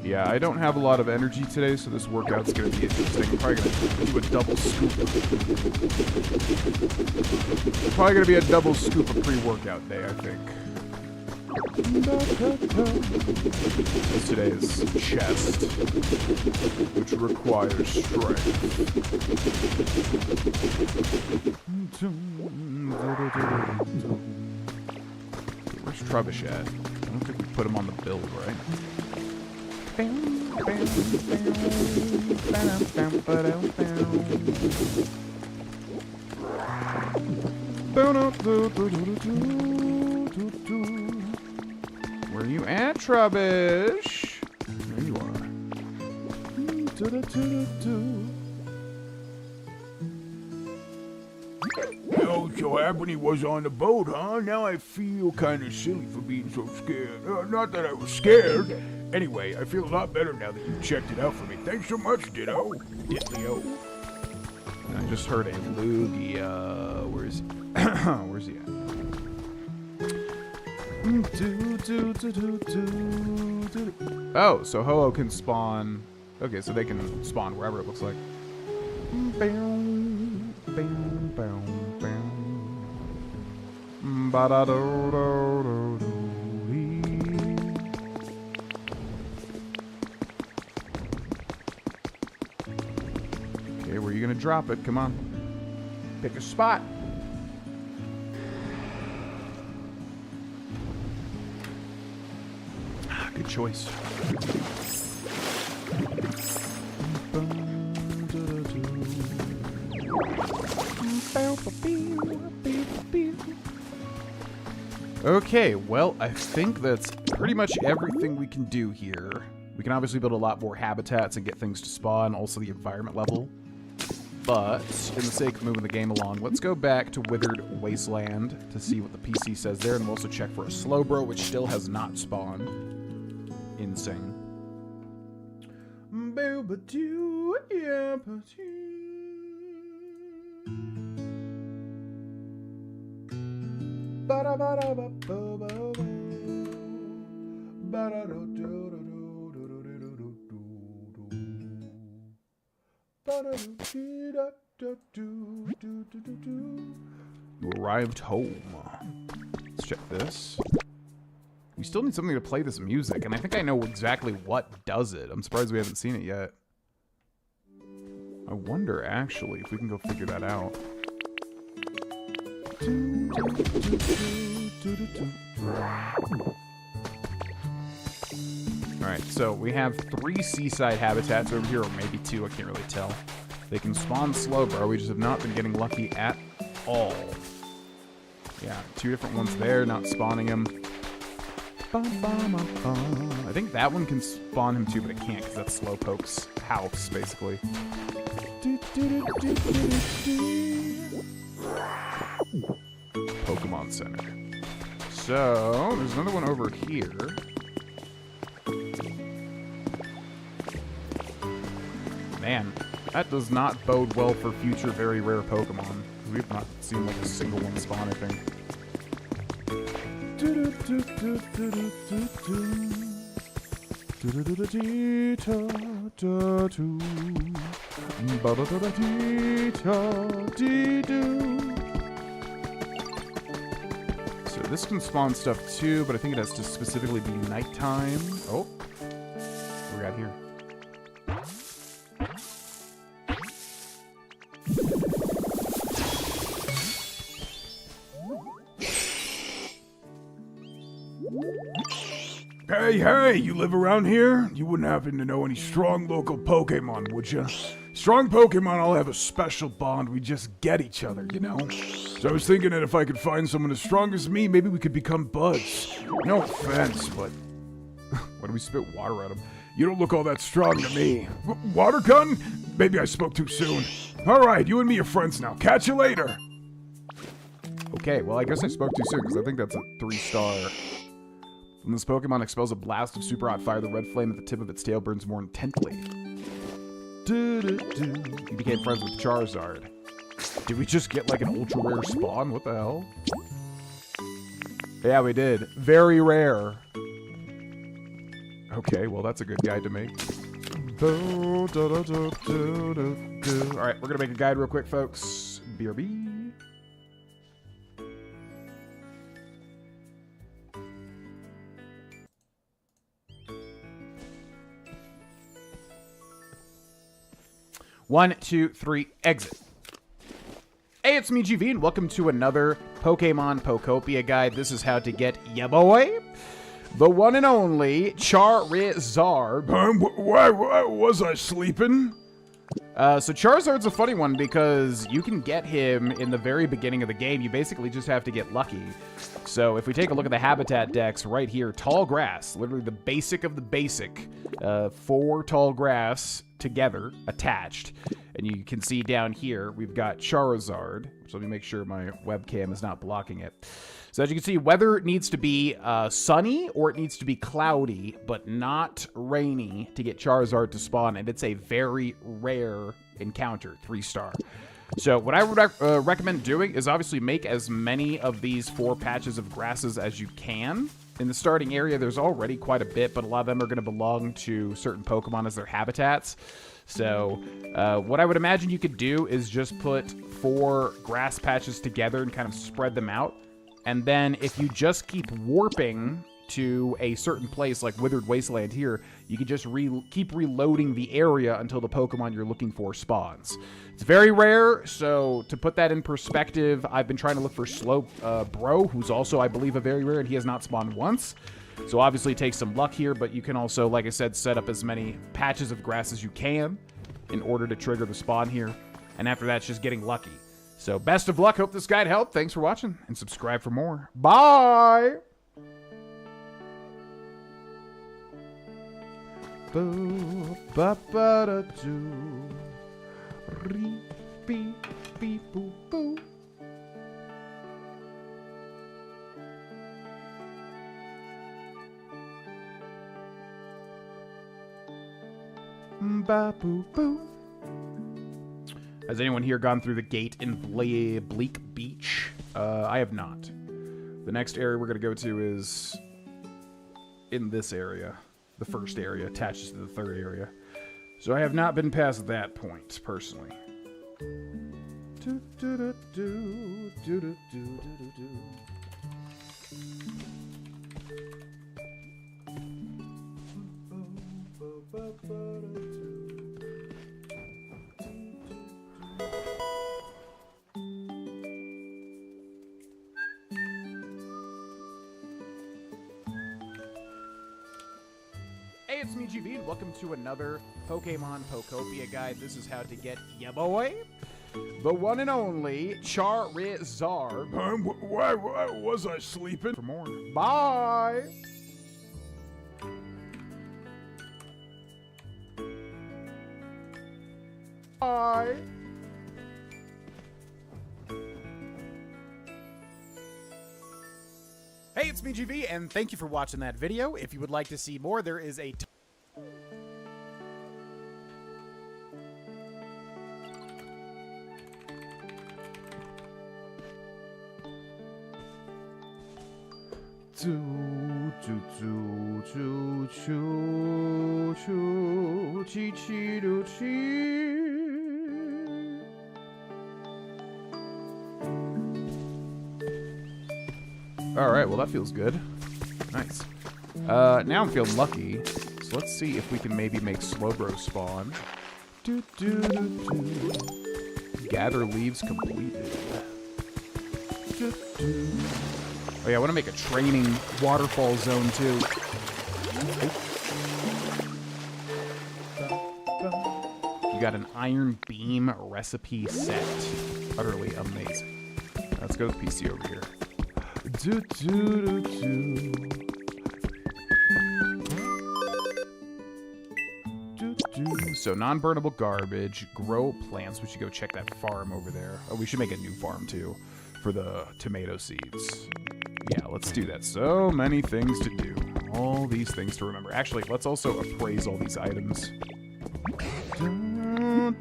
Yeah, I don't have a lot of energy today, so this workout's going to be interesting. I'm probably going to do a double scoop. Probably going to be a double scoop of pre-workout day, I think. It's today's chest, which requires strength. Where's Trubbish at? I don't think we put him on the build, right? Where are you at, Trubbish? There you are. Oh, so Abney was on the boat, huh? Now I feel kind of silly for being so scared. Not that I was scared. Anyway, I feel a lot better now that you checked it out for me. Thanks so much, Ditto. Ditlio. I just heard a Lugia. Where's where's he at? Oh, so Ho-Oh can spawn. Okay, so they can spawn wherever it looks like. Okay, where are you gonna drop it? Come on. Pick a spot. Good choice. Okay, well, I think that's pretty much everything we can do here. We can obviously build a lot more habitats and get things to spawn, also the environment level. But, in the sake of moving the game along, let's go back to Withered Wasteland to see what the PC says there, and we'll also check for a Slowbro, which still has not spawned. Insane. You arrived home. Let's check this. We still need something to play this music, and I think I know exactly what does it. I'm surprised we haven't seen it yet. I wonder, actually, if we can go figure that out. Alright, so we have 3 seaside habitats over here, or maybe 2, I can't really tell. They can spawn Slowbro, we just have not been getting lucky at all. Yeah, 2 different ones there, not spawning him. I think that one can spawn him too, but it can't, because that's Slowpoke's house, basically. Pokemon Center. So, there's another one over here. Man, that does not bode well for future very rare Pokemon. We've not seen like a single one spawn, I think. So this can spawn stuff too, but I think it has to specifically be nighttime. Oh, what do we got here? Hey, you live around here? You wouldn't happen to know any strong local Pokemon, would you? Strong Pokemon all have a special bond. We just get each other, you know? So I was thinking that if I could find someone as strong as me, maybe we could become buds. No offense, but... Why do we spit water at him? You don't look all that strong to me. Water gun? Maybe I spoke too soon. Alright, you and me are friends now. Catch you later. Okay, well I guess I spoke too soon, because I think that's a 3-star. When this Pokemon expels a blast of super hot fire, the red flame at the tip of its tail burns more intently. You became friends with Charizard. Did we just get like an ultra rare spawn? What the hell? Yeah, we did. Very rare. Okay, well that's a good guide to make. Alright, we're gonna make a guide real quick, folks. BRB. 1, 2, 3, exit. Hey, it's me, GV, and welcome to another Pokemon Pokopia guide. This is how to get ya boy, the one and only Charizard. Why was I sleeping? So Charizard's a funny one because you can get him in the very beginning of the game. You basically just have to get lucky. So if we take a look at the habitat decks right here, tall grass, literally the basic of the basic, 4 tall grass together, attached. And you can see down here, we've got Charizard. So let me make sure my webcam is not blocking it. So as you can see, weather needs to be sunny or it needs to be cloudy, but not rainy to get Charizard to spawn. And it's a very rare encounter, 3-star. So what I would recommend doing is obviously make as many of these 4 patches of grasses as you can. In the starting area, there's already quite a bit, but a lot of them are going to belong to certain Pokemon as their habitats. So what I would imagine you could do is just put 4 grass patches together and kind of spread them out. And then if you just keep warping to a certain place like Withered Wasteland here, you can just keep reloading the area until the Pokemon you're looking for spawns. It's very rare, so to put that in perspective, I've been trying to look for Slope Bro, who's also, I believe, a very rare, and he has not spawned once. So obviously it takes some luck here, but you can also, like I said, set up as many patches of grass as you can in order to trigger the spawn here. And after that, it's just getting lucky. So best of luck. Hope this guide helped. Thanks for watching, and subscribe for more. Bye! Boo, ba, ba, da, doo. Ree, bee, bee, boo, boo. Ba, boo, boo. Has anyone here gone through the gate in Bleak Beach? I have not. The next area we're going to go to is in this area. The first area attaches to the third area. So I have not been past that point, personally. Hey, it's me, GV, and welcome to another Pokemon Pokopia guide. This is how to get ya boy, the one and only Charizard. Why was I sleeping? For more. Bye! Bye! Hey, it's me, GV, and thank you for watching that video. If you would like to see more, there is a Alright, well that feels good. Nice. Now I'm feeling lucky. So let's see if we can maybe make Slowbro spawn. Gather leaves completed. Oh yeah, I want to make a training waterfall zone too. You got an Iron Beam recipe set. Utterly amazing. Let's go to the PC over here. So non-burnable garbage, grow plants. We should go check that farm over there. Oh, we should make a new farm too for the tomato seeds. Yeah, let's do that. So many things to do. All these things to remember. Actually, let's also appraise all these items. You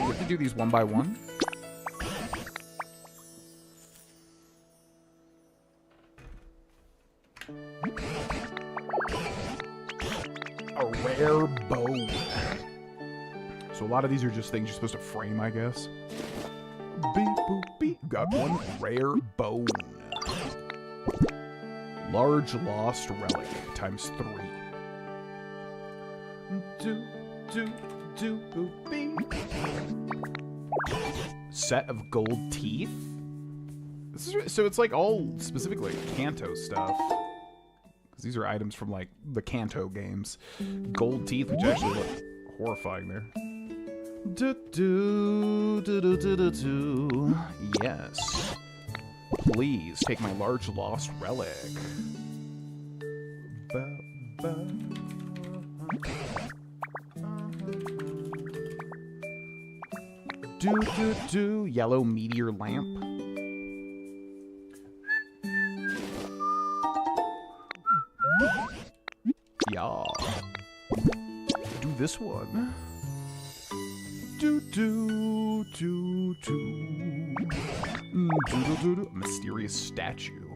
have to do these one by one. A rare bone. So a lot of these are just things you're supposed to frame, I guess. Beep, boop, beep. Got one rare bone. Large lost relic times 3. Set of gold teeth? So it's like all specifically Kanto stuff. Because these are items from like the Kanto games. Gold teeth, which actually look horrifying there. Yes. Please take my large lost relic. Yellow meteor lamp. Yeah. Do this one. Mysterious statue.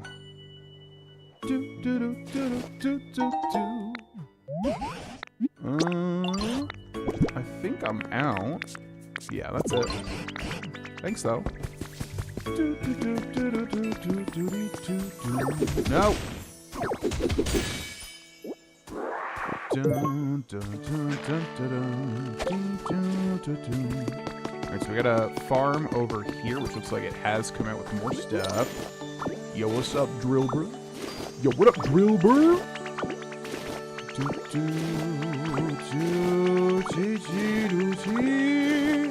I think I'm out. Yeah, that's it. Thanks, though. No. Alright, so we got a farm over here, which looks like it has come out with more stuff. Yo, what's up, Drill Bro? Yo, what up, Drill Bro?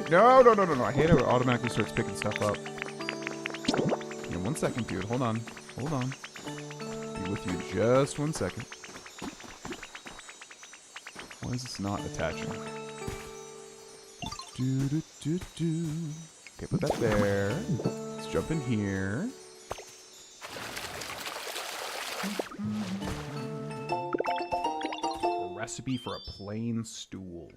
No. I hate how it automatically starts picking stuff up. Yeah, 1 second, dude. Hold on. Be with you just 1 second. Why is this not attaching? Okay, put that there. Let's jump in here. A recipe for a plain stool.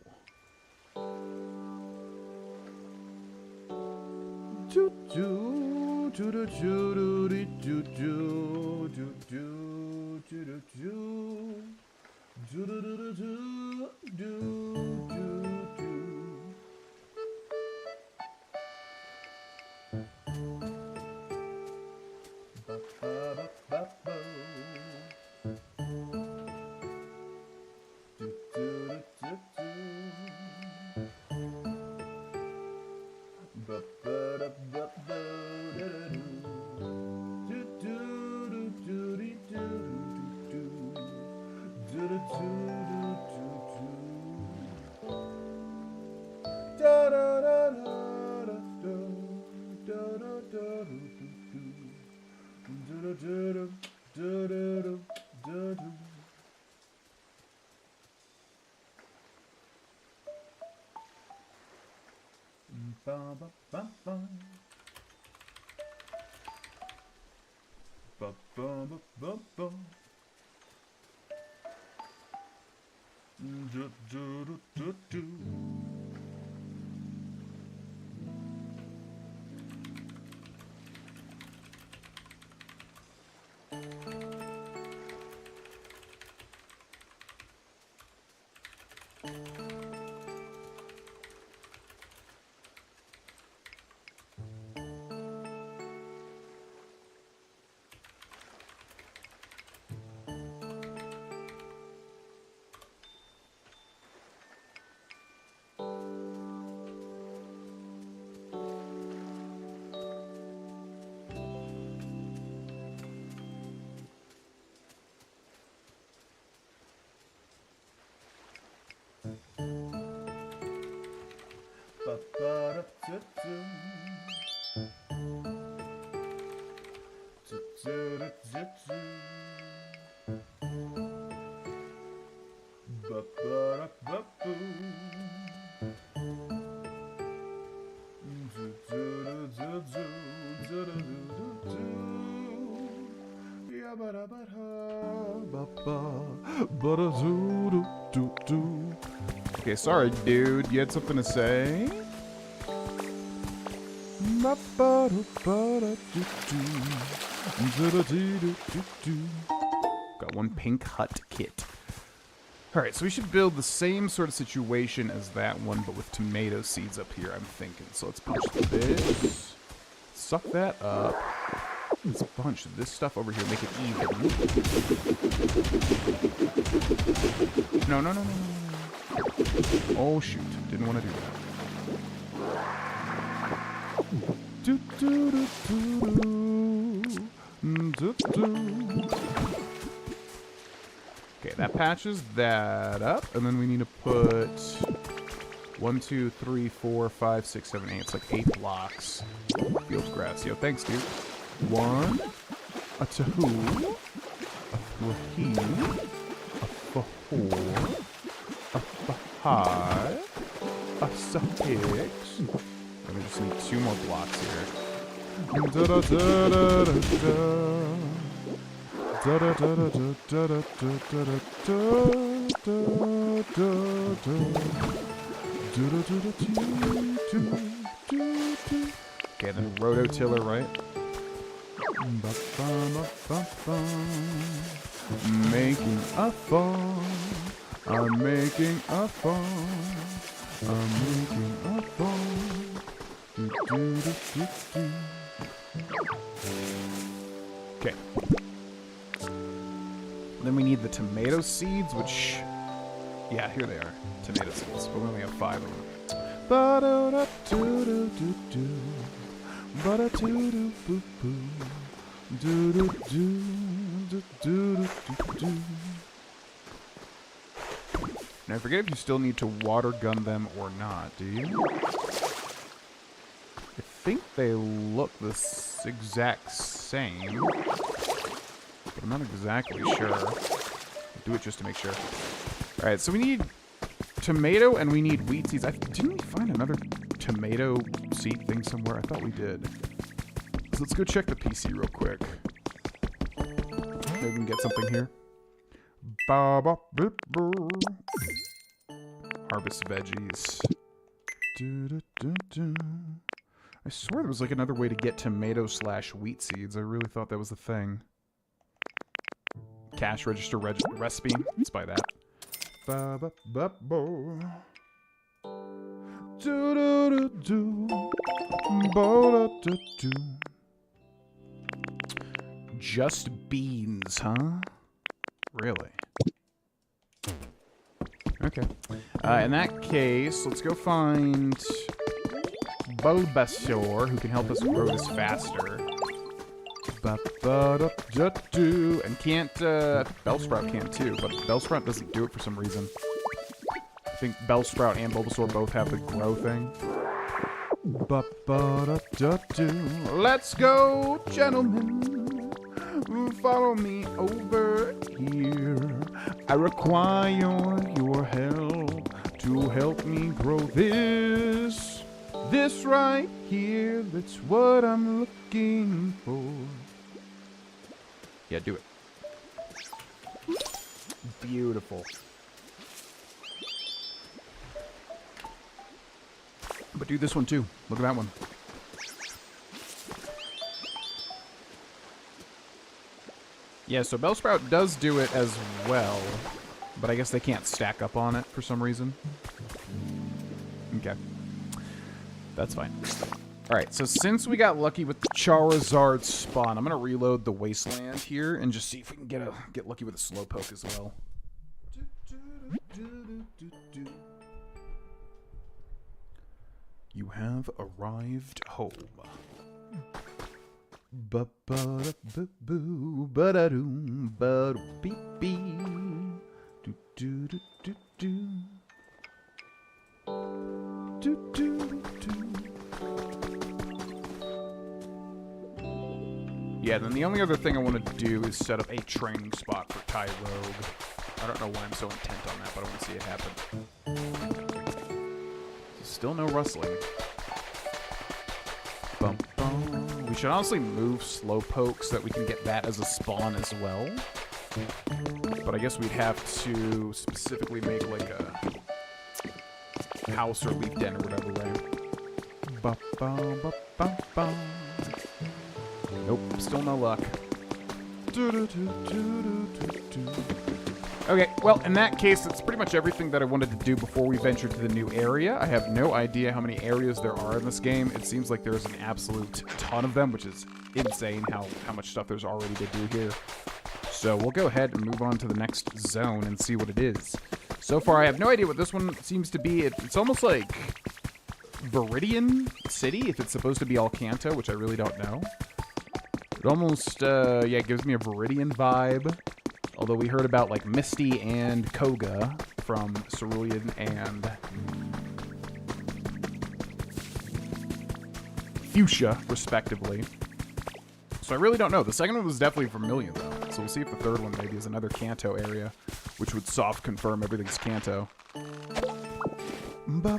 Okay, sorry, dude. You had something to say? Got one pink hut kit. Alright, so we should build the same sort of situation as that one, but with tomato seeds up here, I'm thinking. So let's punch this. Suck that up. This bunch of this stuff over here, make it even. No, no, no, no, no, no. Oh, shoot. Didn't want to do that. Do, do, do, do, do, do. Okay, that patches that up, and then we need to put 1, 2, 3, 4, 5, 6, 7, 8. It's like 8 blocks. Field grass. Yo, thanks, dude. 1, a 2, a 3, a 4, a 5, a 6. And we just need 2 more blocks here. Da da da da da da. Da da da da da da da da da. Okay, then rototiller, right? Making a phone. I'm making a phone. I'm making a phone. Do, do, do, do, do. Okay. Then we need the tomato seeds, which... Yeah, here they are. Tomato seeds. But we only have 5 of them. Ba-da-da-do-do-do-do. Ba-da-do-do-boo-boo. Do-do-do-do-do-do-do. Now, I forget if you still need to water gun them or not, do you? I think they look the exact same. But I'm not exactly sure. I'll do it just to make sure. Alright, so we need tomato and we need wheat seeds. Didn't we find another tomato seed thing somewhere? I thought we did. So let's go check the PC real quick. Maybe we can get something here. Harvest veggies. I swear there was like another way to get tomato/wheat seeds. I really thought that was the thing. Cash register recipe. Let's buy that. Just beans, huh? Really? Okay. In that case, let's go find Bulbasaur, who can help us grow this faster. And can't, Bellsprout can too, but Bellsprout doesn't do it for some reason. I think Bellsprout and Bulbasaur both have the grow thing. Let's go, gentlemen. Follow me over here. I require your help to help me grow this. This right here, that's what I'm looking for. Yeah, do it. Beautiful. But do this one too. Look at that one. Yeah, so Bellsprout does do it as well, but I guess they can't stack up on it for some reason. Okay. That's fine. Alright, so since we got lucky with the Charizard spawn, I'm going to reload the Wasteland here and just see if we can get lucky with a Slowpoke as well. You have arrived home. Ba-ba-da-boo-boo, ba-da-doom, ba-do-beep-bee. Do-do-do-do-do. Do-do-do. Yeah, then the only other thing I want to do is set up a training spot for Tyrogue. I don't know why I'm so intent on that, but I want to see it happen. Still no rustling. Bum, bum. We should honestly move Slowpoke so that we can get that as a spawn as well. But I guess we'd have to specifically make like a house or leaf den or whatever, right? Ba, ba, ba, ba, ba. Nope, still no luck. Okay, well, in that case, it's pretty much everything that I wanted to do before we ventured to the new area. I have no idea how many areas there are in this game. It seems like there's an absolute ton of them, which is insane how much stuff there's already to do here. So we'll go ahead and move on to the next zone and see what it is. So far, I have no idea what this one seems to be. It's almost like Viridian City, if it's supposed to be all Kanto, which I really don't know. It almost, yeah, gives me a Viridian vibe. Although we heard about, like, Misty and Koga from Cerulean and Fuchsia, respectively. So I really don't know. The second one was definitely Vermilion, though. So we'll see if the third one maybe is another Kanto area, which would soft confirm everything's Kanto. Now,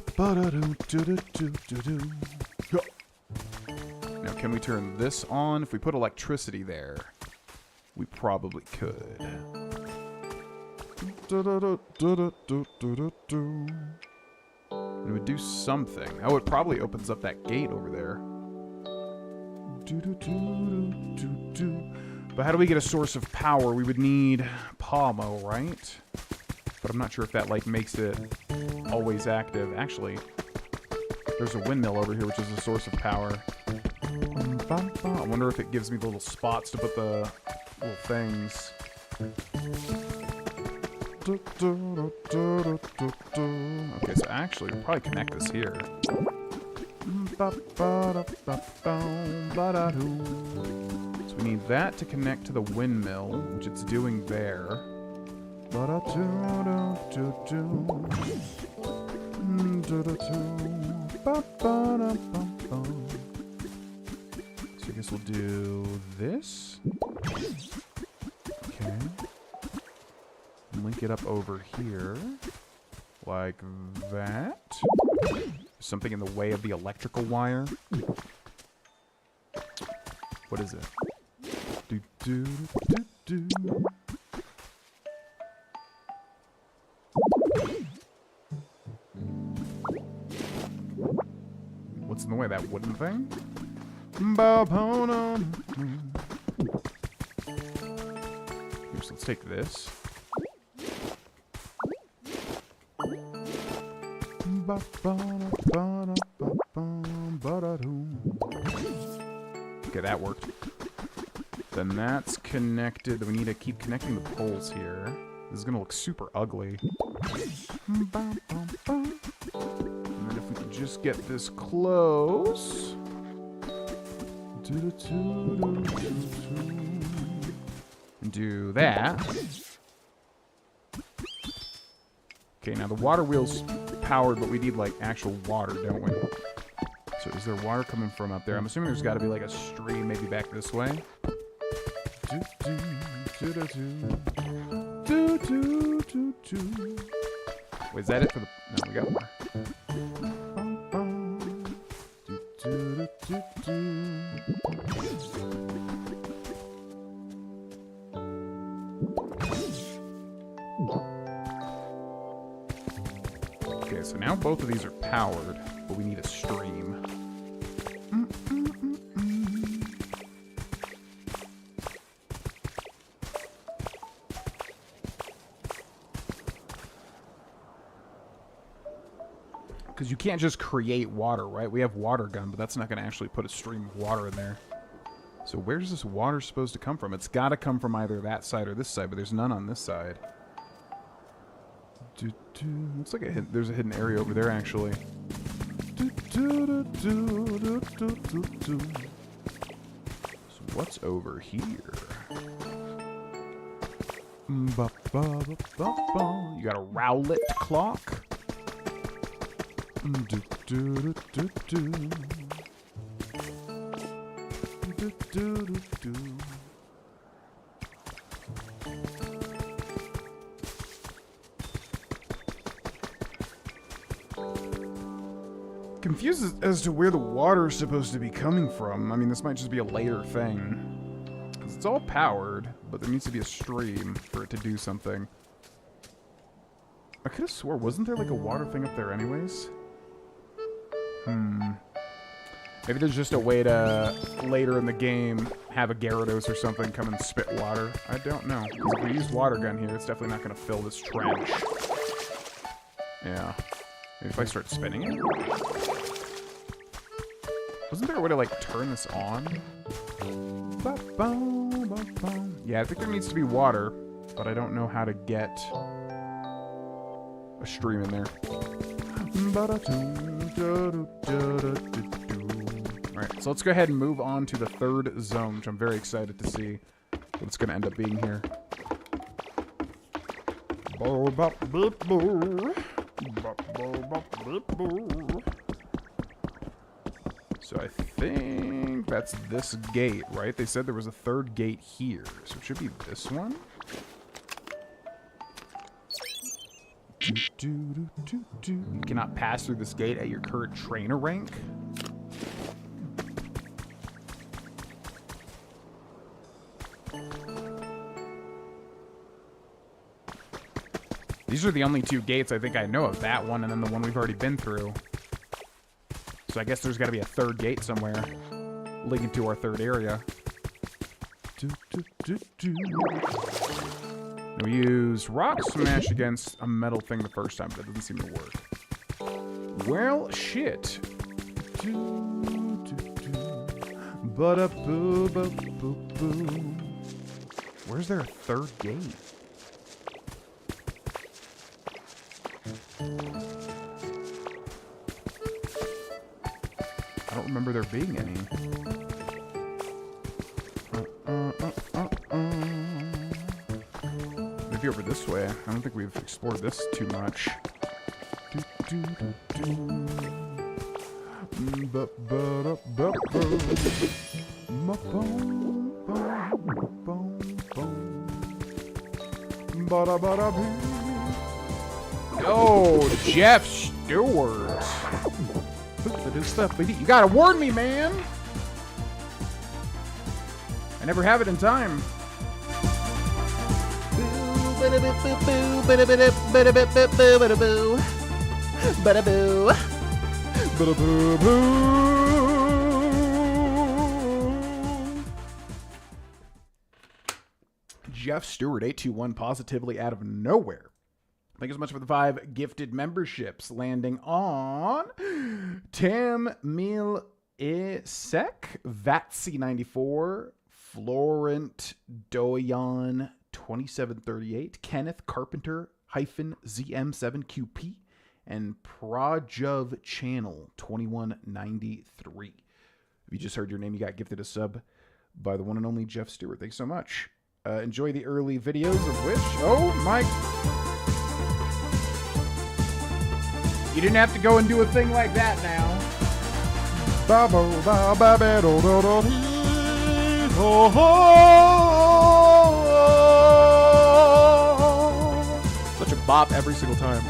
can we turn this on? If we put electricity there, we probably could. It would do something. Oh, it probably opens up that gate over there. But how do we get a source of power? We would need Palmo, right? But I'm not sure if that, like, makes it always active. Actually, there's a windmill over here, which is a source of power. I wonder if it gives me the little spots to put the little things. Okay, so actually, we'll probably connect this here. So we need that to connect to the windmill, which it's doing there. So I guess we'll do this. Okay. Link it up over here. Like that. Something in the way of the electrical wire. What is it? What's in the way? That wooden thing? Here, so let's take this. Okay, that worked. Then that's connected. We need to keep connecting the poles here. This is gonna look super ugly. And then if we could just get this close. And do that. Okay, now the water wheel's powered, but we need, like, actual water, don't we? So is there water coming from up there? I'm assuming there's got to be, like, a stream maybe back this way. Wait, is that it for the... No, we got more. Okay, so now both of these are powered, but we need a stream. Because you can't just create water, right? We have water gun, but that's not going to actually put a stream of water in there. So where's this water supposed to come from? It's got to come from either that side or this side, but there's none on this side. Looks like there's a hidden area over there, actually. So what's over here? You got a Rowlet clock. Confused as to where the water is supposed to be coming from. I mean, this might just be a later thing. 'Cause it's all powered, but there needs to be a stream for it to do something. I could have swore, wasn't there like a water thing up there anyways? Maybe there's just a way to, later in the game, have a Gyarados or something come and spit water. I don't know. Because if we use water gun here, it's definitely not going to fill this trench. Yeah. Maybe if I start spinning it? Wasn't there a way to, like, turn this on? Yeah, I think there needs to be water, but I don't know how to get a stream in there. Alright, so let's go ahead and move on to the third zone, which I'm very excited to see what it's going to end up being here. So I think that's this gate, right? They said there was a third gate here, so it should be this one. You cannot pass through this gate at your current trainer rank. These are the only two gates I think I know of. That one and then the one we've already been through. So I guess there's got to be a third gate somewhere leading to our third area. We used Rock Smash against a metal thing the first time, but it doesn't seem to work. Well, shit. Where's there a third gate? I don't remember there being any. Maybe over this way. I don't think we've explored this too much. Oh, Jeff Stewart. You gotta warn me, man. I never have it in time. Jeff Stewart 821 positively out of nowhere. Thank you so much for the 5 gifted memberships, landing on Tam Mil Isek, Vatsy94, Florent Doyon 2738, Kenneth Carpenter -ZM7QP, and Prajuv Channel 2193. If you just heard your name, you got gifted a sub by the one and only Jeff Stewart. Thanks so much. Enjoy the early videos of which, oh my... You didn't have to go and do a thing like that now. Such a bop every single time.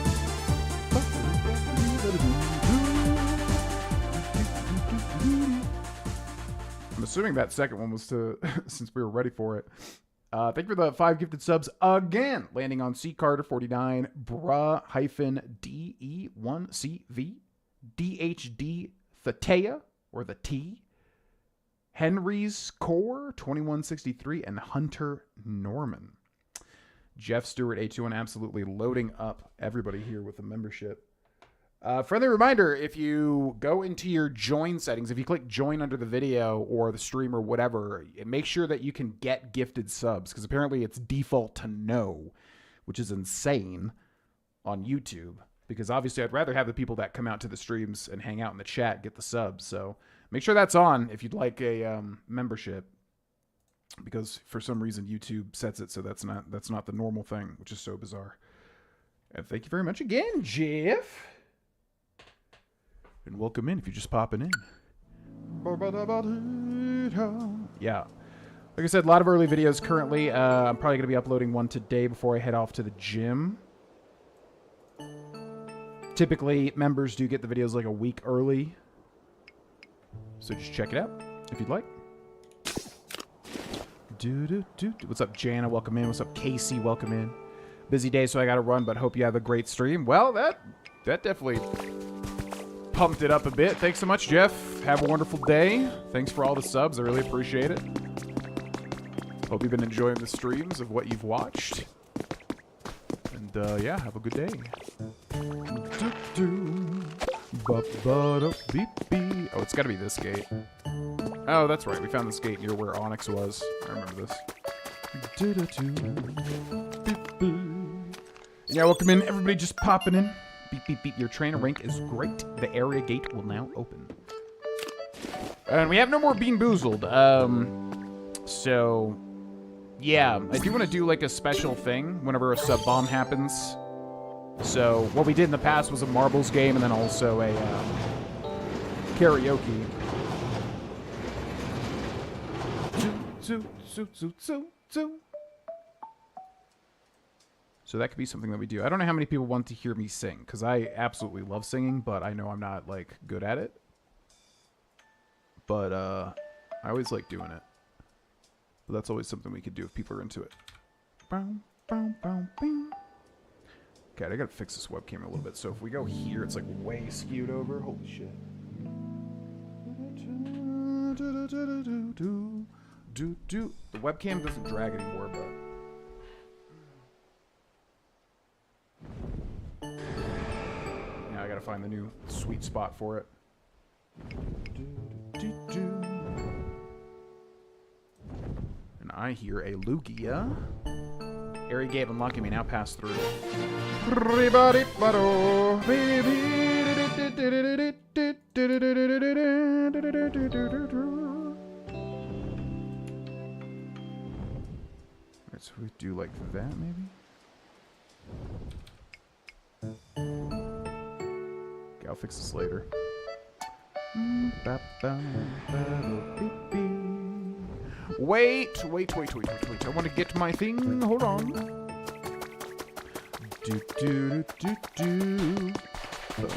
I'm assuming that second one was to, since we were ready for it. Thank you for the 5 gifted subs again. Landing on C Carter 49, Bra-DE1CV, DHD Thea, or the T, Henry's Core 2163, and Hunter Norman. Jeff Stewart 821 absolutely loading up everybody here with a membership. Friendly reminder, if you go into your join settings, if you click join under the video or the stream or whatever, make sure that you can get gifted subs, because apparently it's default to no, which is insane on YouTube, because obviously I'd rather have the people that come out to the streams and hang out in the chat get the subs. So make sure that's on if you'd like a membership, because for some reason YouTube sets it so that's not the normal thing, which is so bizarre. And thank you very much again, Jeff. And welcome in if you're just popping in. Yeah. Like I said, a lot of early videos currently. I'm probably going to be uploading one today before I head off to the gym. Typically, members do get the videos like a week early. So just check it out if you'd like. What's up, Jana? Welcome in. What's up, Casey? Welcome in. Busy day, so I got to run, but hope you have a great stream. Well, that definitely pumped it up a bit. Thanks so much, Jeff. Have a wonderful day. Thanks for all the subs. I really appreciate it. Hope you've been enjoying the streams of what you've watched. And yeah, have a good day. Oh, it's got to be this gate. Oh, that's right. We found this gate near where Onyx was. I remember this. Yeah, welcome in. Everybody just popping in. Beep, beep, beep. Your trainer rank is great. The area gate will now open. And we have no more Bean Boozled. So, yeah. I do want to do, like, a special thing whenever a sub-bomb happens. So, what we did in the past was a marbles game and then also a karaoke. So that could be something that we do. I don't know how many people want to hear me sing, because I absolutely love singing, but I know I'm not, like, good at it. But, I always like doing it. But that's always something we could do if people are into it. Okay, I gotta fix this webcam a little bit. So if we go here, it's, like, way skewed over. Holy shit. The webcam doesn't drag anymore, but... Now I gotta find the new sweet spot for it. And I hear a Lugia. Area gate unlocking may now pass through. So we do like that, maybe? Okay, I'll fix this later. Wait. I want to get my thing. Hold on.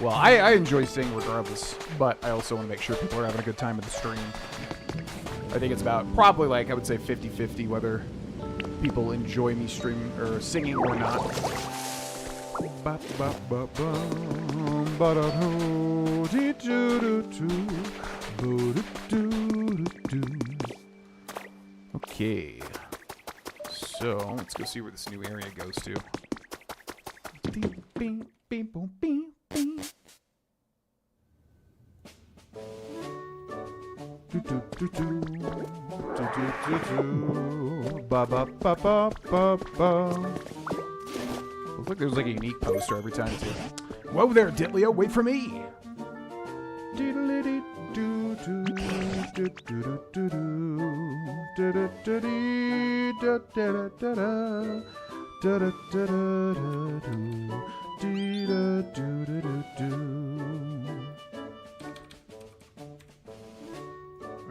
Well, I enjoy singing regardless, but I also want to make sure people are having a good time in the stream. I think it's about probably, like, I would say 50-50 whether people enjoy me streaming or singing or not. Okay. So, let's go see where this new area goes to. Looks like there's like a unique poster every time too. Whoa there, Ditlio, wait for me!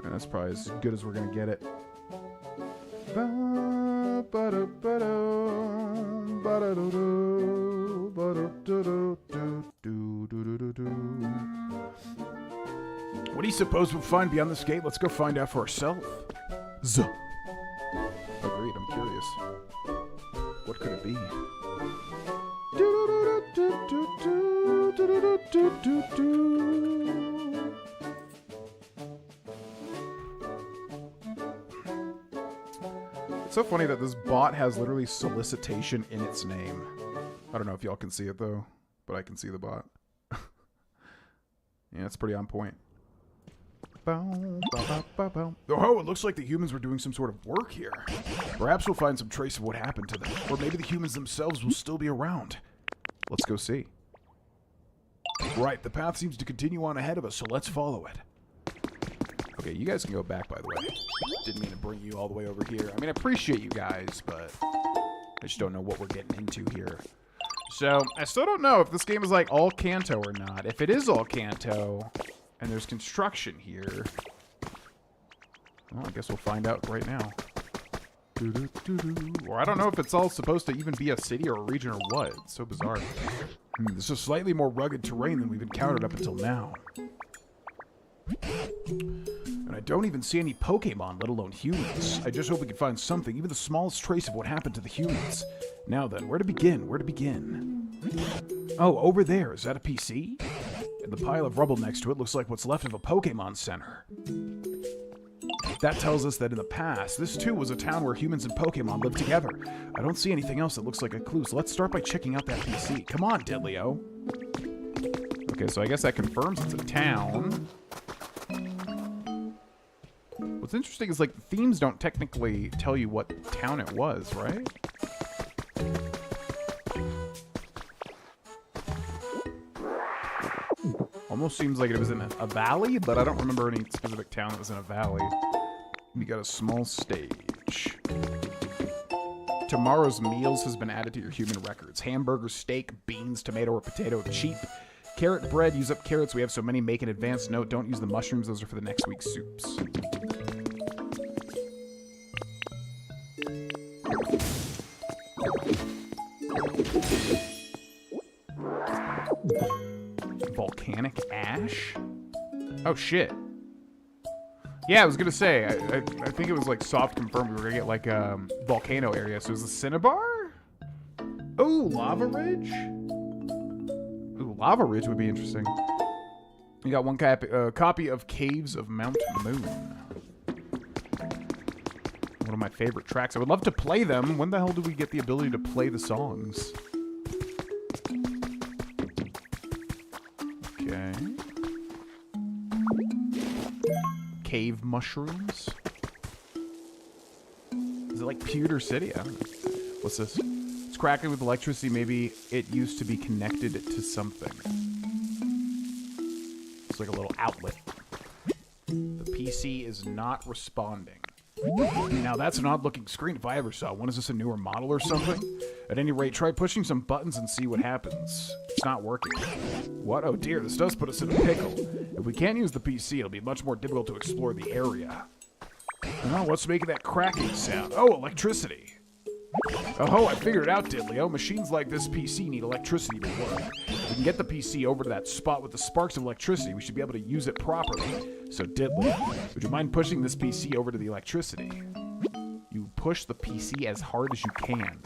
That's probably as good as we're gonna get it. What do you suppose we'll find beyond this gate? Let's go find out for ourselves. Agreed, I'm curious. What could it be? It's so funny that this bot has literally solicitation in its name. I don't know if y'all can see it though, but I can see the bot. Yeah, it's pretty on point. Oh, it looks like the humans were doing some sort of work here. Perhaps we'll find some trace of what happened to them, or maybe the humans themselves will still be around. Let's go see. Right, the path seems to continue on ahead of us, so let's follow it. Okay, you guys can go back, by the way. Didn't mean to bring you all the way over here. I mean, I appreciate you guys, but I just don't know what we're getting into here. So, I still don't know if this game is like all Kanto or not. If it is all Kanto, and there's construction here, well, I guess we'll find out right now. Or I don't know if it's all supposed to even be a city or a region or what. It's so bizarre. This is slightly more rugged terrain than we've encountered up until now. And I don't even see any Pokemon, let alone humans. I just hope we can find something, even the smallest trace of what happened to the humans. Now then, where to begin? Where to begin? Oh, over there. Is that a PC? And the pile of rubble next to it looks like what's left of a Pokemon Center. That tells us that in the past, this too was a town where humans and Pokemon lived together. I don't see anything else that looks like a clue, so let's start by checking out that PC. Come on, Diddley-O. Okay, so I guess that confirms it's a town. What's interesting is, like, the themes don't technically tell you what town it was, right? Almost seems like it was in a valley, but I don't remember any specific town that was in a valley. We got a small stage. Tomorrow's meals has been added to your human records. Hamburger, steak, beans, tomato or potato, cheap. Carrot bread, use up carrots. We have so many, make an advance note. Don't use the mushrooms. Those are for the next week's soups. Volcanic ash? Oh, shit. Yeah, I was gonna say, I think it was like soft confirmed we were gonna get like a volcano area. So is the Cinnabar? Oh, Lava Ridge? Ooh, Lava Ridge would be interesting. You got one copy of Caves of Mount Moon. One of my favorite tracks. I would love to play them. When the hell do we get the ability to play the songs? Okay. Cave mushrooms. Is it like Pewter City? I don't know. What's this? It's cracking with electricity. Maybe it used to be connected to something. It's like a little outlet. The PC is not responding. Now that's an odd-looking screen if I ever saw one. Is this a newer model or something? At any rate, try pushing some buttons and see what happens. It's not working. What? Oh dear, this does put us in a pickle. If we can't use the PC, it'll be much more difficult to explore the area. Oh, what's making that cracking sound? Oh, electricity. Oh, I figured it out, Diddley-O. Machines like this PC need electricity to work. If we can get the PC over to that spot with the sparks of electricity, we should be able to use it properly. So, Diddley, would you mind pushing this PC over to the electricity? You push the PC as hard as you can.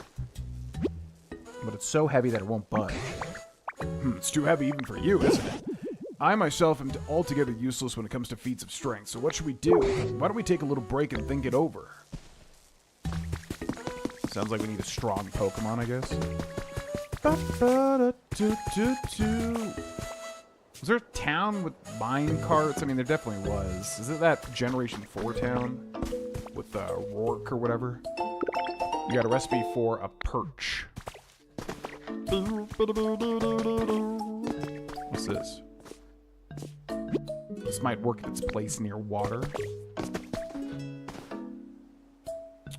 But it's so heavy that it won't budge. It's too heavy even for you, isn't it? I myself am altogether useless when it comes to feats of strength, so what should we do? Why don't we take a little break and think it over? Sounds like we need a strong Pokemon, I guess. Was there a town with mine carts? I mean, there definitely was. Is it that Generation 4 town? With Rourke or whatever? You got a recipe for a perch. What's this? This might work if it's placed near water.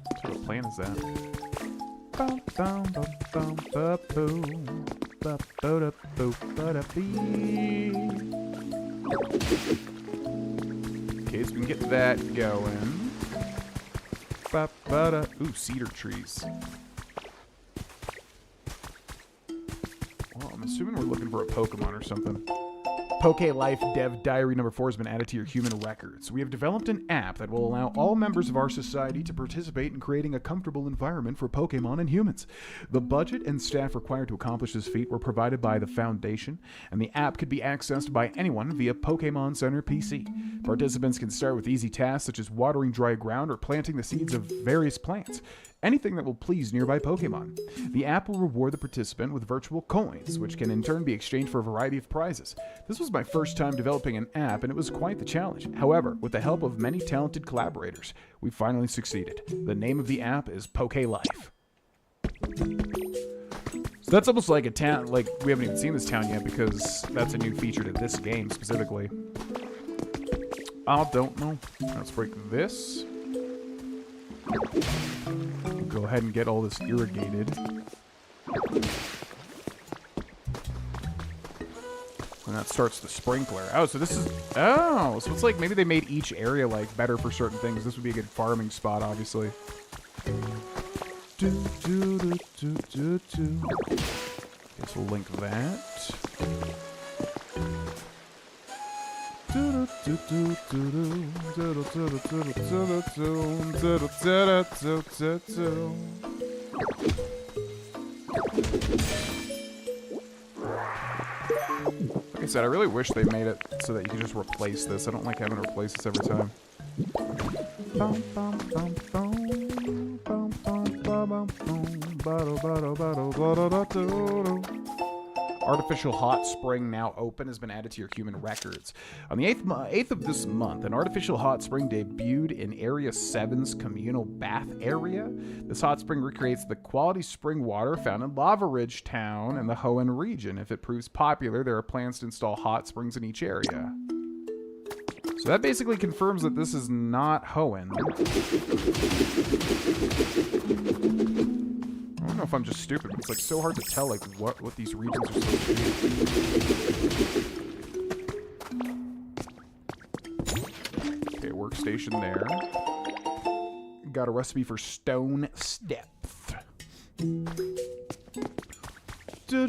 What sort of plant is that? Okay, so we can get that going. Ooh, cedar trees. Well, I'm assuming we're looking for a Pokemon or something. Poke Life Dev Diary number 4 has been added to your human records. We have developed an app that will allow all members of our society to participate in creating a comfortable environment for Pokemon and humans. The budget and staff required to accomplish this feat were provided by the Foundation, and the app could be accessed by anyone via Pokemon Center PC. Participants can start with easy tasks such as watering dry ground or planting the seeds of various plants. Anything that will please nearby Pokemon. The app will reward the participant with virtual coins, which can in turn be exchanged for a variety of prizes. This was my first time developing an app, and it was quite the challenge. However, with the help of many talented collaborators, we finally succeeded. The name of the app is Poke Life. So that's almost like a town, like we haven't even seen this town yet because that's a new feature to this game specifically. I don't know. Let's break this. Go ahead and get all this irrigated. And that starts the sprinkler. Oh, so this is... Oh, so it's like maybe they made each area, like, better for certain things. This would be a good farming spot, obviously. Guess we'll link that. said, I really wish they made it so that you could just replace this. I don't like having to replace this every time. Artificial hot spring now open has been added to your human records. On the 8th of this month, an artificial hot spring debuted in Area 7's communal bath area. This hot spring recreates the quality spring water found in Lava Ridge Town in the Hoenn region. If it proves popular, there are plans to install hot springs in each area. So that basically confirms that this is not Hoenn. I don't know if I'm just stupid, but it's like so hard to tell like what these regions are supposed to be. Okay, workstation there. Got a recipe for stone steps. You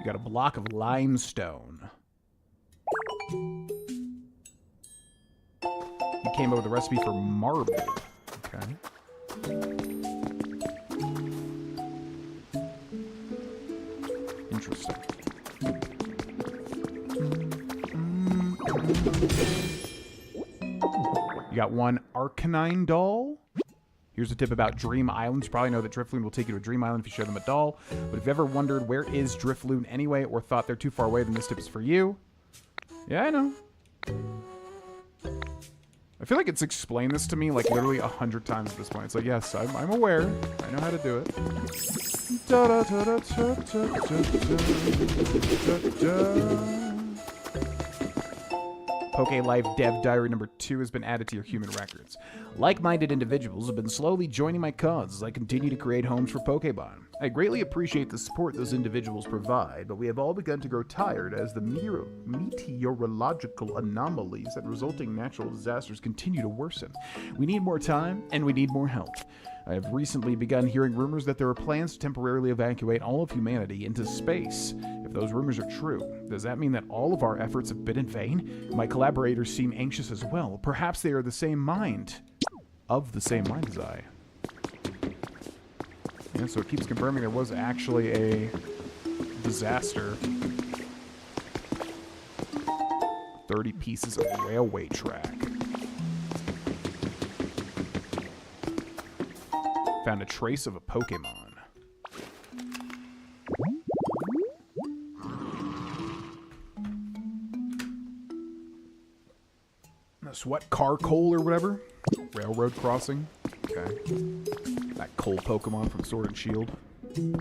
got a block of limestone. He came up with a recipe for marble. Okay. Interesting. You got one Arcanine doll. Here's a tip about Dream Islands. You probably know that Drifloon will take you to a Dream Island if you show them a doll. But if you've ever wondered where is Drifloon anyway, or thought they're too far away, then this tip is for you. Yeah, I know. I feel like it's explained this to me like literally 100 times at this point. It's like, yes, I'm aware. I know how to do it. Poke Life Dev Diary number 2 has been added to your human records. Like-minded individuals have been slowly joining my cause as I continue to create homes for Pokemon. I greatly appreciate the support those individuals provide, but we have all begun to grow tired as the meteorological anomalies and resulting natural disasters continue to worsen. We need more time, and we need more help. I have recently begun hearing rumors that there are plans to temporarily evacuate all of humanity into space. If those rumors are true, does that mean that all of our efforts have been in vain? My collaborators seem anxious as well. Perhaps they are the same mind as I. Yeah, so it keeps confirming there was actually a disaster. 30 pieces of railway track. Found a trace of a Pokemon. A sweat car coal or whatever. Railroad crossing. Okay. That coal Pokemon from Sword and Shield. Okay,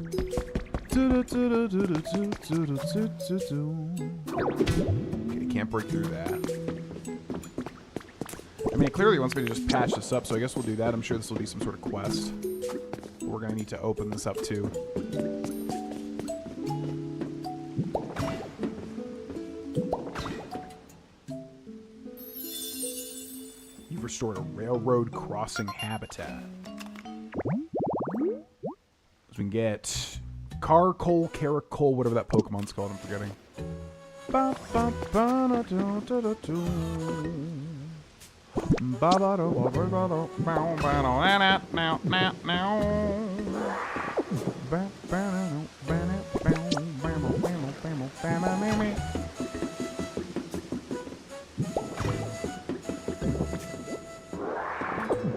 can't break through that. I mean, it clearly wants me to just patch this up, so I guess we'll do that. I'm sure this will be some sort of quest. We're going to need to open this up, too. You've restored a railroad crossing habitat. So we can get Caracol, Caracol, whatever that Pokemon's called, I'm forgetting.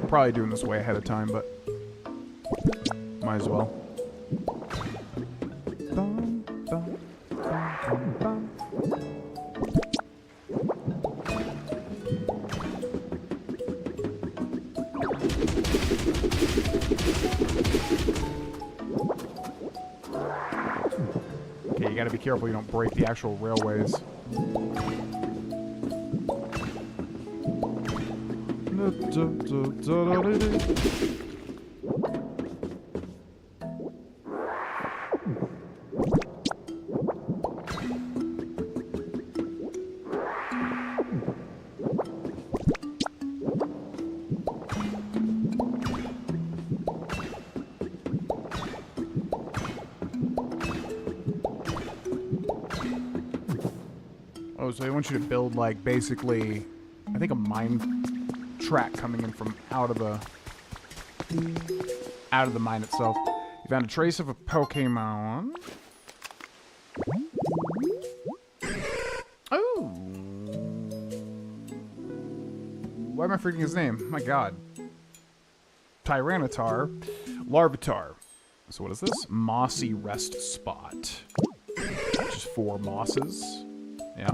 Probably doing this way ahead of time, but might as well. Okay, you gotta be careful you don't break the actual railways. Oh, so they want you to build, like, basically, I think a mine track coming in from out of the out of the mine itself. You found a trace of a Pokemon. Oh. Why am I forgetting his name? My god. Tyranitar. Larvitar. So what is this? Mossy Rest Spot. Just 4 mosses. Yeah.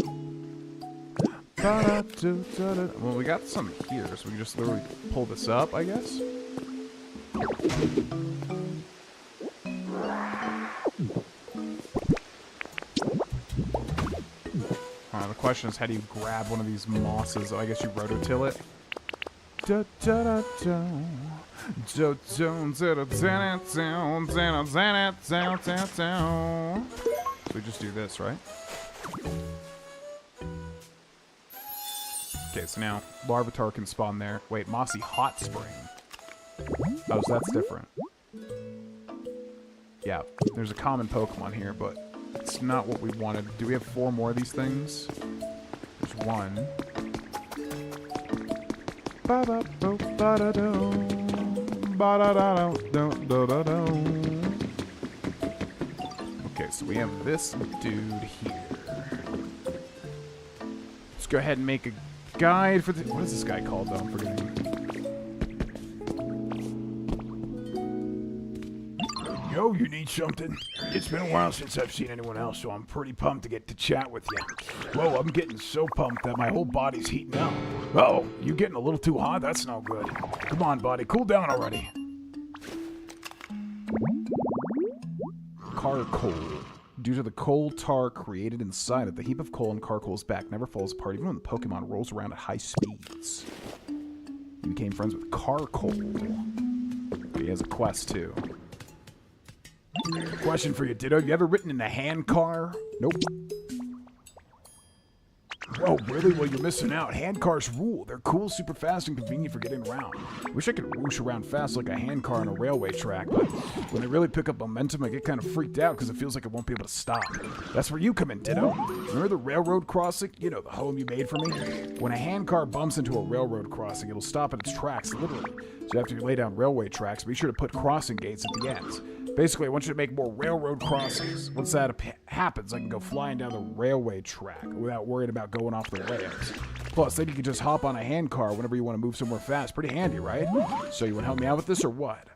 Well, we got some here, so we can just literally pull this up, I guess. The question is, how do you grab one of these mosses? Oh, I guess you rototill it. So we just do this, right? Okay, so now Larvitar can spawn there. Wait, Mossy Hot Spring. Oh, so that's different. Yeah, there's a common Pokemon here, but it's not what we wanted. Do we have 4 more of these things? There's 1. Okay, so we have this dude here. Let's go ahead and make a guide for the... What is this guy called, though? I'm forgetting. Yo, you need something? It's been a while since I've seen anyone else, so I'm pretty pumped to get to chat with you. Whoa, I'm getting so pumped that my whole body's heating up. Oh, you getting a little too hot? That's no good. Come on, buddy, cool down already. Carcoal. Due to the coal tar created inside it, the heap of coal in Carcoal's back never falls apart even when the Pokemon rolls around at high speeds. You became friends with Carcoal. He has a quest, too. Question for you, Ditto. You ever ridden in a hand car? Nope. Whoa, really? Well, you're missing out. Hand cars rule. They're cool, super fast, and convenient for getting around. Wish I could whoosh around fast like a hand car on a railway track, but when they really pick up momentum, I get kind of freaked out because it feels like it won't be able to stop. That's where you come in, Ditto. Remember the railroad crossing? You know, the home you made for me? When a hand car bumps into a railroad crossing, it'll stop at its tracks, literally. So after you lay down railway tracks, be sure to put crossing gates at the ends. Basically, I want you to make more railroad crossings. Once that happens, I can go flying down the railway track without worrying about going off the rails. Plus, then you can just hop on a hand car whenever you want to move somewhere fast. Pretty handy, right? So you want to help me out with this or what?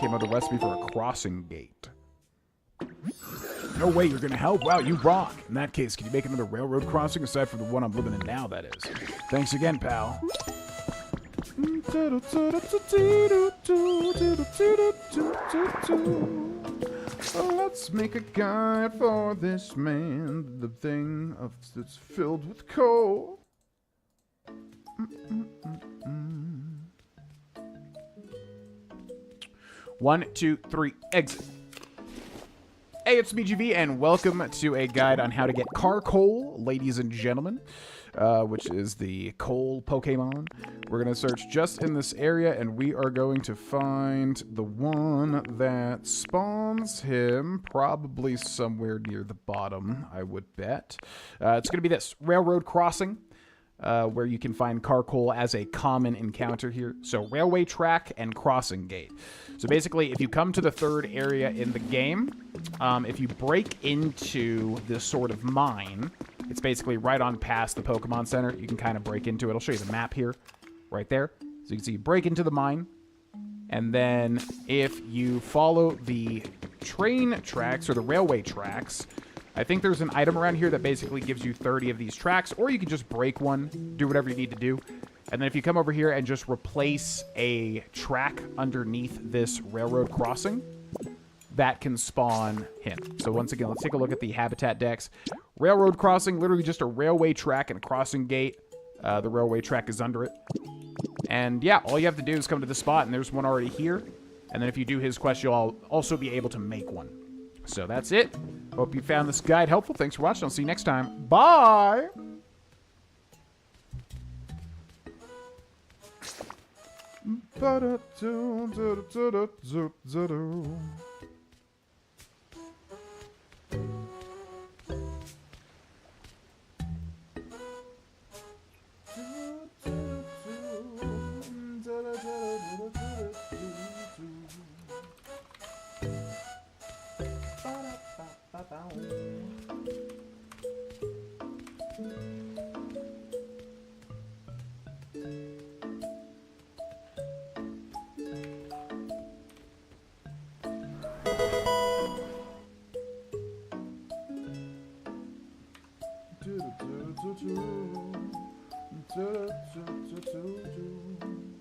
Came up with a recipe for a crossing gate. No way, you're gonna help? Wow, you rock. In that case, can you make another railroad crossing aside from the one I'm living in now, that is? Thanks again, pal. Let's make a guide for this man. The thing that's filled with coal. 1, 2, 3, exit. Hey, it's me, GV, and welcome to a guide on how to get Carcoal, ladies and gentlemen, which is the coal Pokemon. We're going to search just in this area, and we are going to find the one that spawns him, probably somewhere near the bottom, I would bet. It's going to be this, Railroad Crossing, where you can find Carcoal as a common encounter here. So, railway track and crossing gate. So basically, if you come to the 3rd area in the game, if you break into this sort of mine, it's basically right on past the Pokemon Center. You can kind of break into it. I'll show you the map here, right there. So you can see you break into the mine, and then if you follow the train tracks or the railway tracks, I think there's an item around here that basically gives you 30 of these tracks, or you can just break one, do whatever you need to do. And then if you come over here and just replace a track underneath this railroad crossing, that can spawn him. So once again, let's take a look at the habitat decks. Railroad crossing, literally just a railway track and a crossing gate. The railway track is under it. And yeah, all you have to do is come to the spot, and there's one already here. And then if you do his quest, you'll also be able to make one. So that's it. Hope you found this guide helpful. Thanks for watching. I'll see you next time. Bye!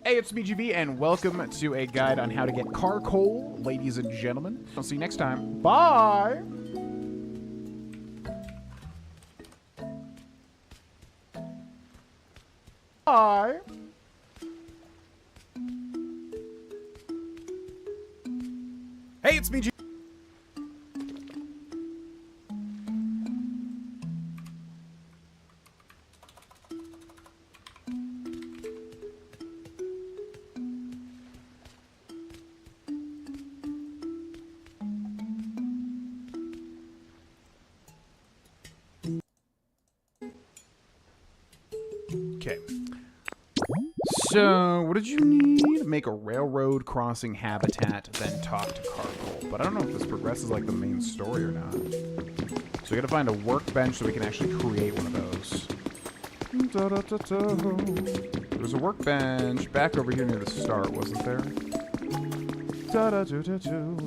Hey, it's me, GB, and welcome to a guide on how to get car coal, ladies and gentlemen. I'll see you next time. Bye! Bye! Hey, it's me, GB. Okay. So, what did you need? Make a railroad crossing habitat, then talk to Carcoal. But I don't know if this progresses like the main story or not. So we gotta find a workbench so we can actually create one of those. There's a workbench back over here near the start, wasn't there?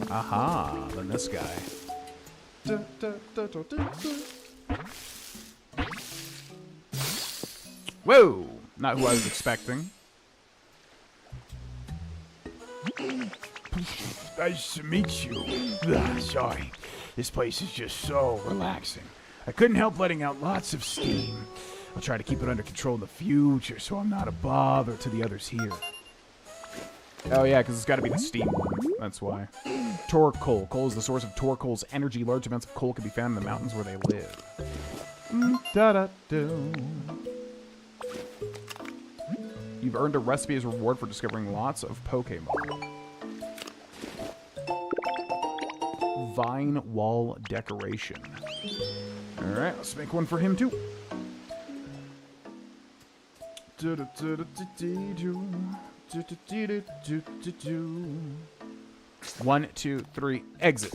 Aha, then this guy. Whoa! Not who I was expecting. Nice to meet you. Sorry. This place is just so relaxing. I couldn't help letting out lots of steam. I'll try to keep it under control in the future so I'm not a bother to the others here. Oh yeah, because it's got to be the steam one. That's why. Torque coal. Coal is the source of torque coal's energy. Large amounts of coal can be found in the mountains where they live. Da-da-do. You've earned a recipe as a reward for discovering lots of Pokemon. Vine wall decoration. Alright, let's make one for him too. 1, 2, 3, exit.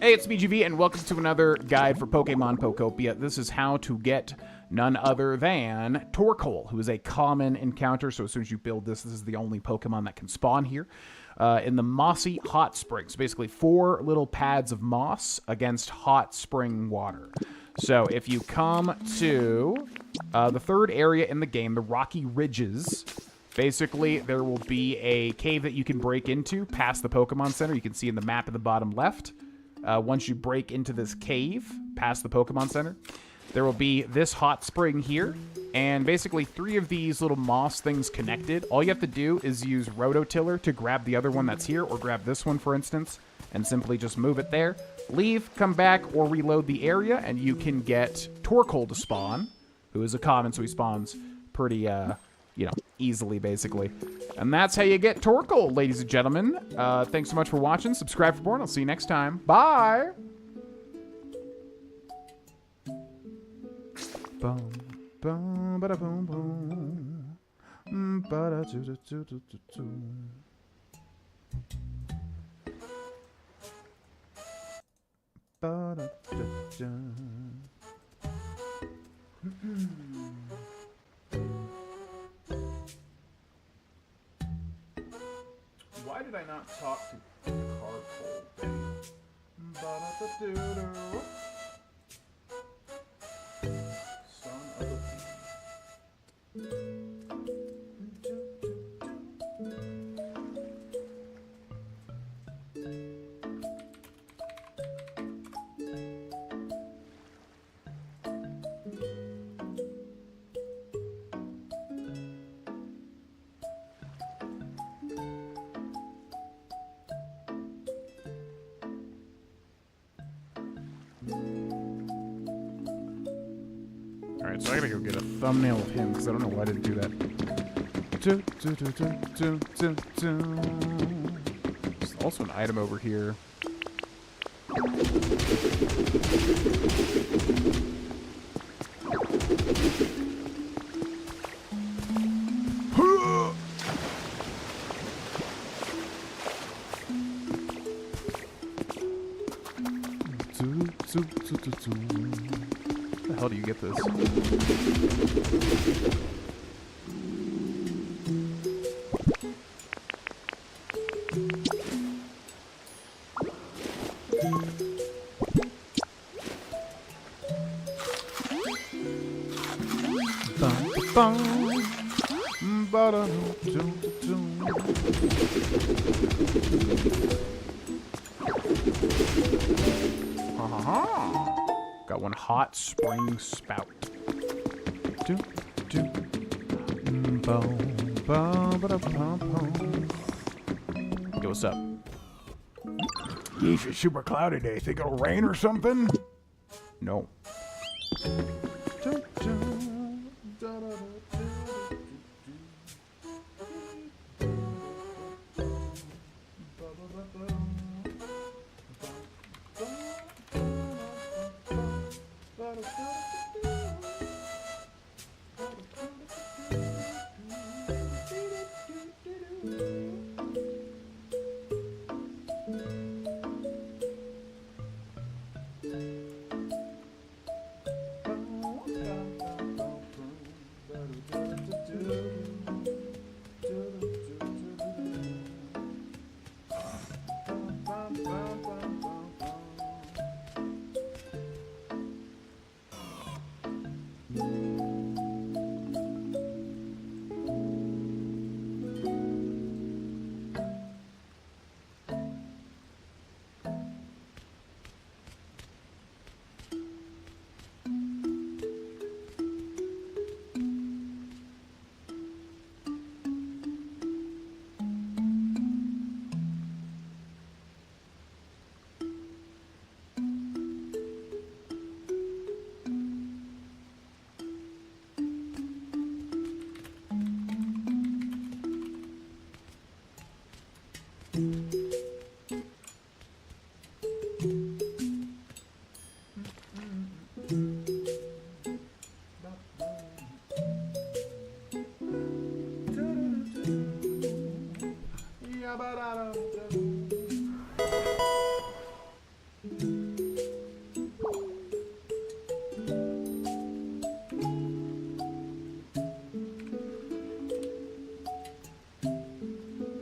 Hey, it's BGV, and welcome to another guide for Pokemon Pokopia. This is how to get none other than Torkoal, who is a common encounter. So as soon as you build this, this is the only Pokemon that can spawn here. In the mossy hot springs, basically 4 little pads of moss against hot spring water. So if you come to the 3rd area in the game, the Rocky Ridges, basically there will be a cave that you can break into past the Pokemon Center. You can see in the map in the bottom left. Once you break into this cave past the Pokemon Center, there will be this hot spring here, and basically 3 of these little moss things connected. All you have to do is use Rototiller to grab the other one that's here, or grab this one, for instance, and simply just move it there. Leave, come back, or reload the area, and you can get Torkoal to spawn, who is a common, so he spawns pretty, you know, easily, basically. And that's how you get Torkoal, ladies and gentlemen. Thanks so much for watching. Subscribe for more, and I'll see you next time. Bye! Boom, boom, bada boom, boom. Bada doo doo doo doo doo doo. Bada da da. Why did I not talk to Carcoal? Bada da doo doo. Son of a Alright, so I gotta go get a thumbnail of him because I don't know why I didn't do that. There's also an item over here. How the hell do you get this? Bum, bum, Got one hot spring spout. Do, do. Yo, what's up? Yeesh, it's super cloudy today. Think it'll rain or something? No.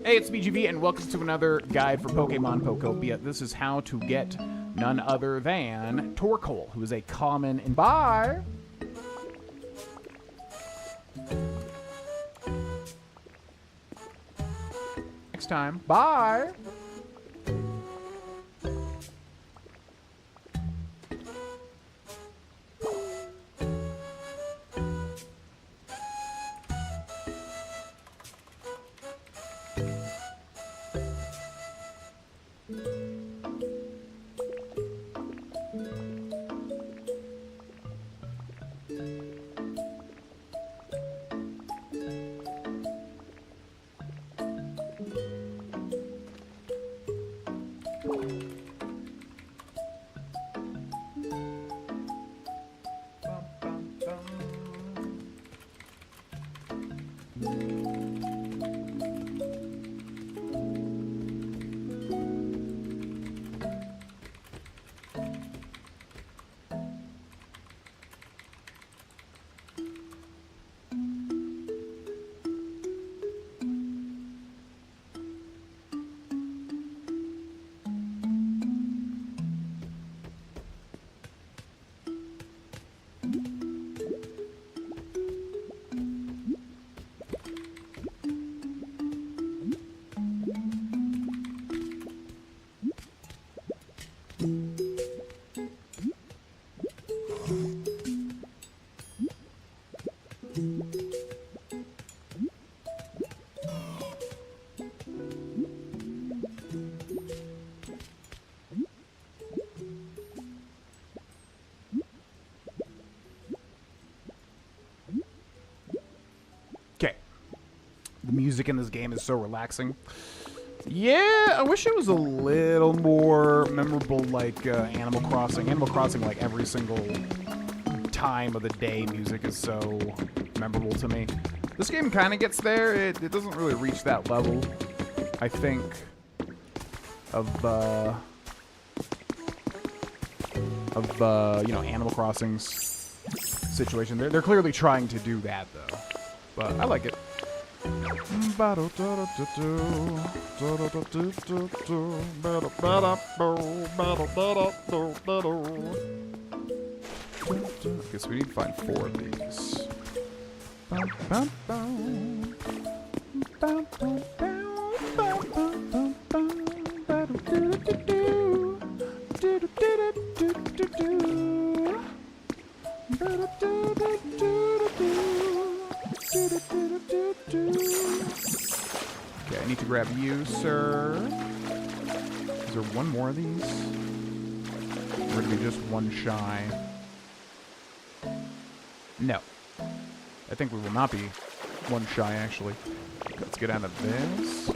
Hey, it's BGB, and welcome to another guide for Pokemon Pokopia. This is how to get none other than Torkoal, who is a common in... Bye! Next time. Bye! Okay. The music in this game is so relaxing. Yeah, I wish it was a little more memorable like Animal Crossing. Animal Crossing, like every single time of the day, music is so memorable to me. This game kind of gets there. It doesn't really reach that level, I think, of you know, Animal Crossing's situation. They're clearly trying to do that though, but I like it. I guess we need to find 4 of these. I need to grab you, sir. Is there one more of these? We're gonna be just one shy. No. I think we will not be one shy, actually. Let's get out of this.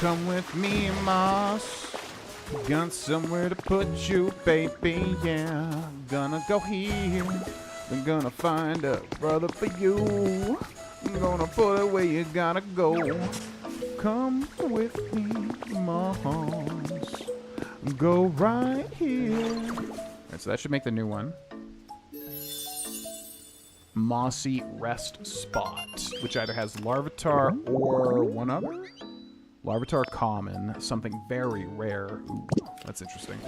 Come with me, Moss. Got somewhere to put you, baby. Yeah, gonna go here. We're gonna find a brother for you. I'm gonna put it where you gotta go. Come with me, Moss. Go right here. Alright, so that should make the new one. Mossy Rest Spot, which either has Larvitar or one other? Larvitar Common, something very rare. Ooh, that's interesting.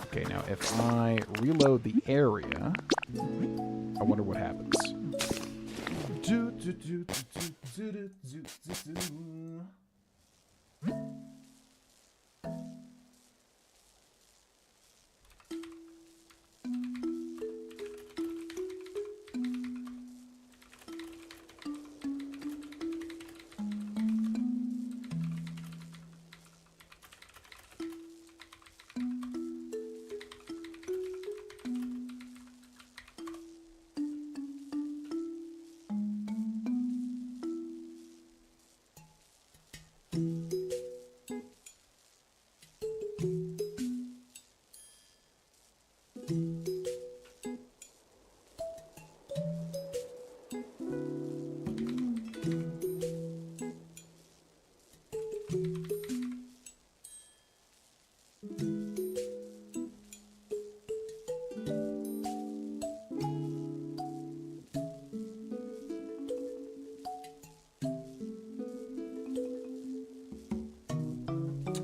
Okay, now if I reload the area, I wonder what happens.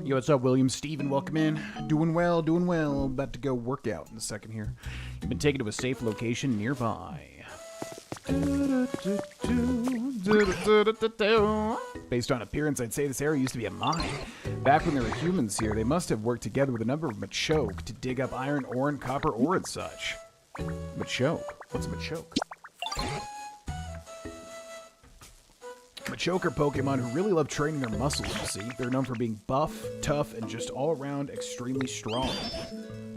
Yo, what's up, William? Steven, welcome in. Doing well, doing well. About to go work out in a second here. You've been taken to a safe location nearby. Based on appearance, I'd say this area used to be a mine. Back when there were humans here, they must have worked together with a number of Machoke to dig up iron ore and copper ore and such. Machoke? What's a Machoke? Machoke are Pokemon who really love training their muscles, you see. They're known for being buff, tough, and just all-around extremely strong.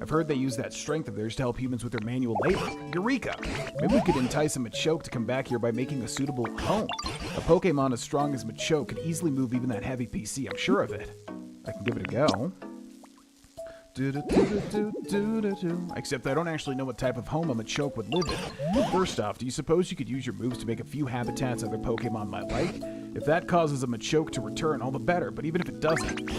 I've heard they use that strength of theirs to help humans with their manual labor. Eureka! Maybe we could entice a Machoke to come back here by making a suitable home. A Pokemon as strong as Machoke could easily move even that heavy PC, I'm sure of it. I can give it a go. Except I don't actually know what type of home a Machoke would live in. First off, do you suppose you could use your moves to make a few habitats other Pokemon might like? If that causes a Machoke to return, all the better, but even if it doesn't,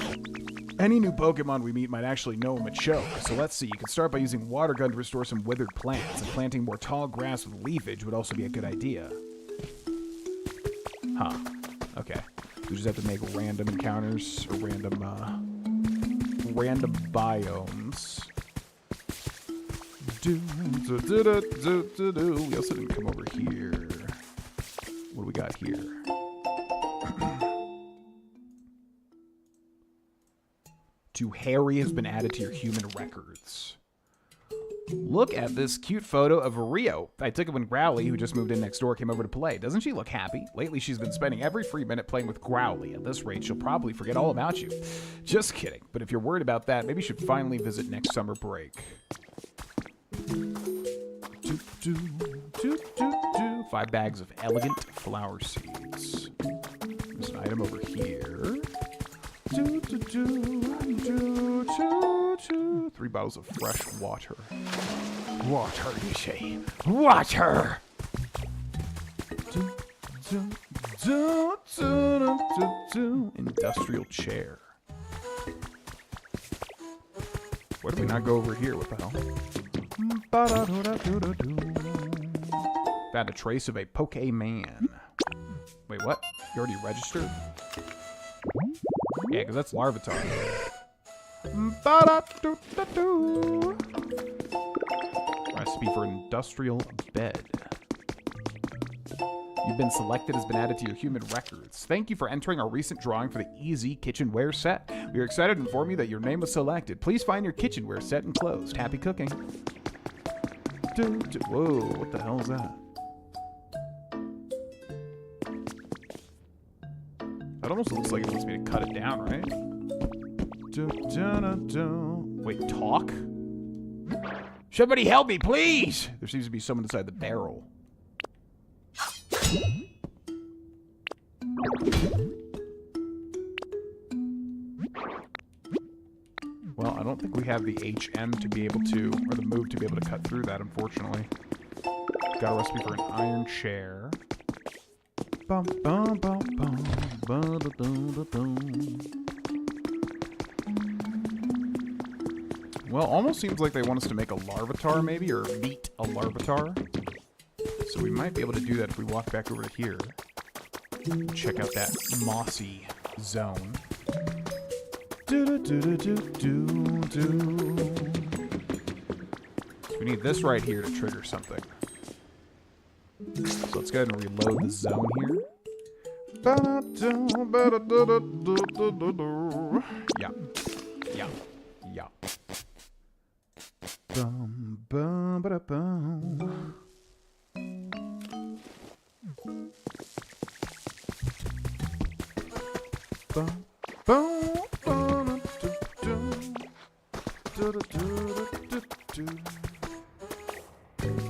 any new Pokemon we meet might actually know a Machoke. So let's see, you can start by using Water Gun to restore some withered plants, and planting more tall grass with leafage would also be a good idea. Huh. Okay. We just have to make random encounters, or random biomes. We also didn't come over here. What do we got here? To Harry has been added to your human records. Look at this cute photo of Rio. I took it when Growly, who just moved in next door, came over to play. Doesn't she look happy? Lately, she's been spending every free minute playing with Growly. At this rate, she'll probably forget all about you. Just kidding. But if you're worried about that, maybe you should finally visit next summer break. 5 bags of elegant flower seeds. There's an item over here. 3 bottles of fresh water. Water, you say? Water! Industrial chair. Why do we not go over here? What the hell? Found a trace of a Pokémon. Wait, what? You already registered? Yeah, because that's Larvitar. Recipe for industrial bed. You've been selected has been added to your human records. Thank you for entering our recent drawing for the Easy Kitchenware set. We are excited to inform you that your name was selected. Please find your kitchenware set enclosed. Happy cooking. Whoa, what the hell is that? That almost looks like it wants me to cut it down, right? Wait, talk? Somebody help me, please! There seems to be someone inside the barrel. Well, I don't think we have the HM to be able to, or the move to be able to cut through that, unfortunately. Got a recipe for an iron chair. Bum, bum, bum, bum, bum, bum, bum, bum. Well, almost seems like they want us to make a Larvitar, maybe, or meet a Larvitar. So we might be able to do that if we walk back over to here. Check out that mossy zone. So we need this right here to trigger something. So let's go ahead and reload the zone here. Yeah. Yeah. Yeah. Bum, bum, ba, bum. Bum, bum, bum,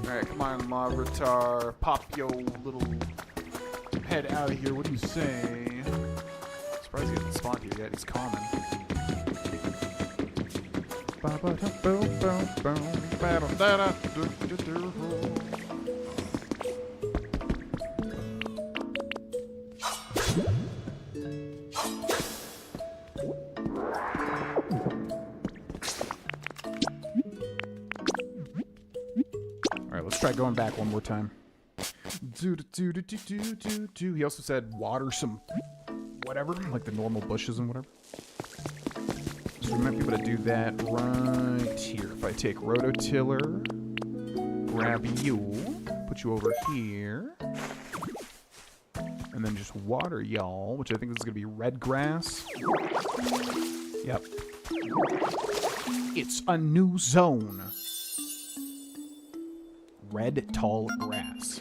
Alright, come on, Larvitar. Pop your little head out of here. What do you say? Surprised he hasn't spawned here yet. He's common. Alright, let's try going back one more time. He also said water some whatever, like the normal bushes and whatever. So we might be able to do that right here. If I take Rototiller, grab you, put you over here, and then just water y'all, which I think this is going to be red grass. Yep. It's a new zone. Red tall grass.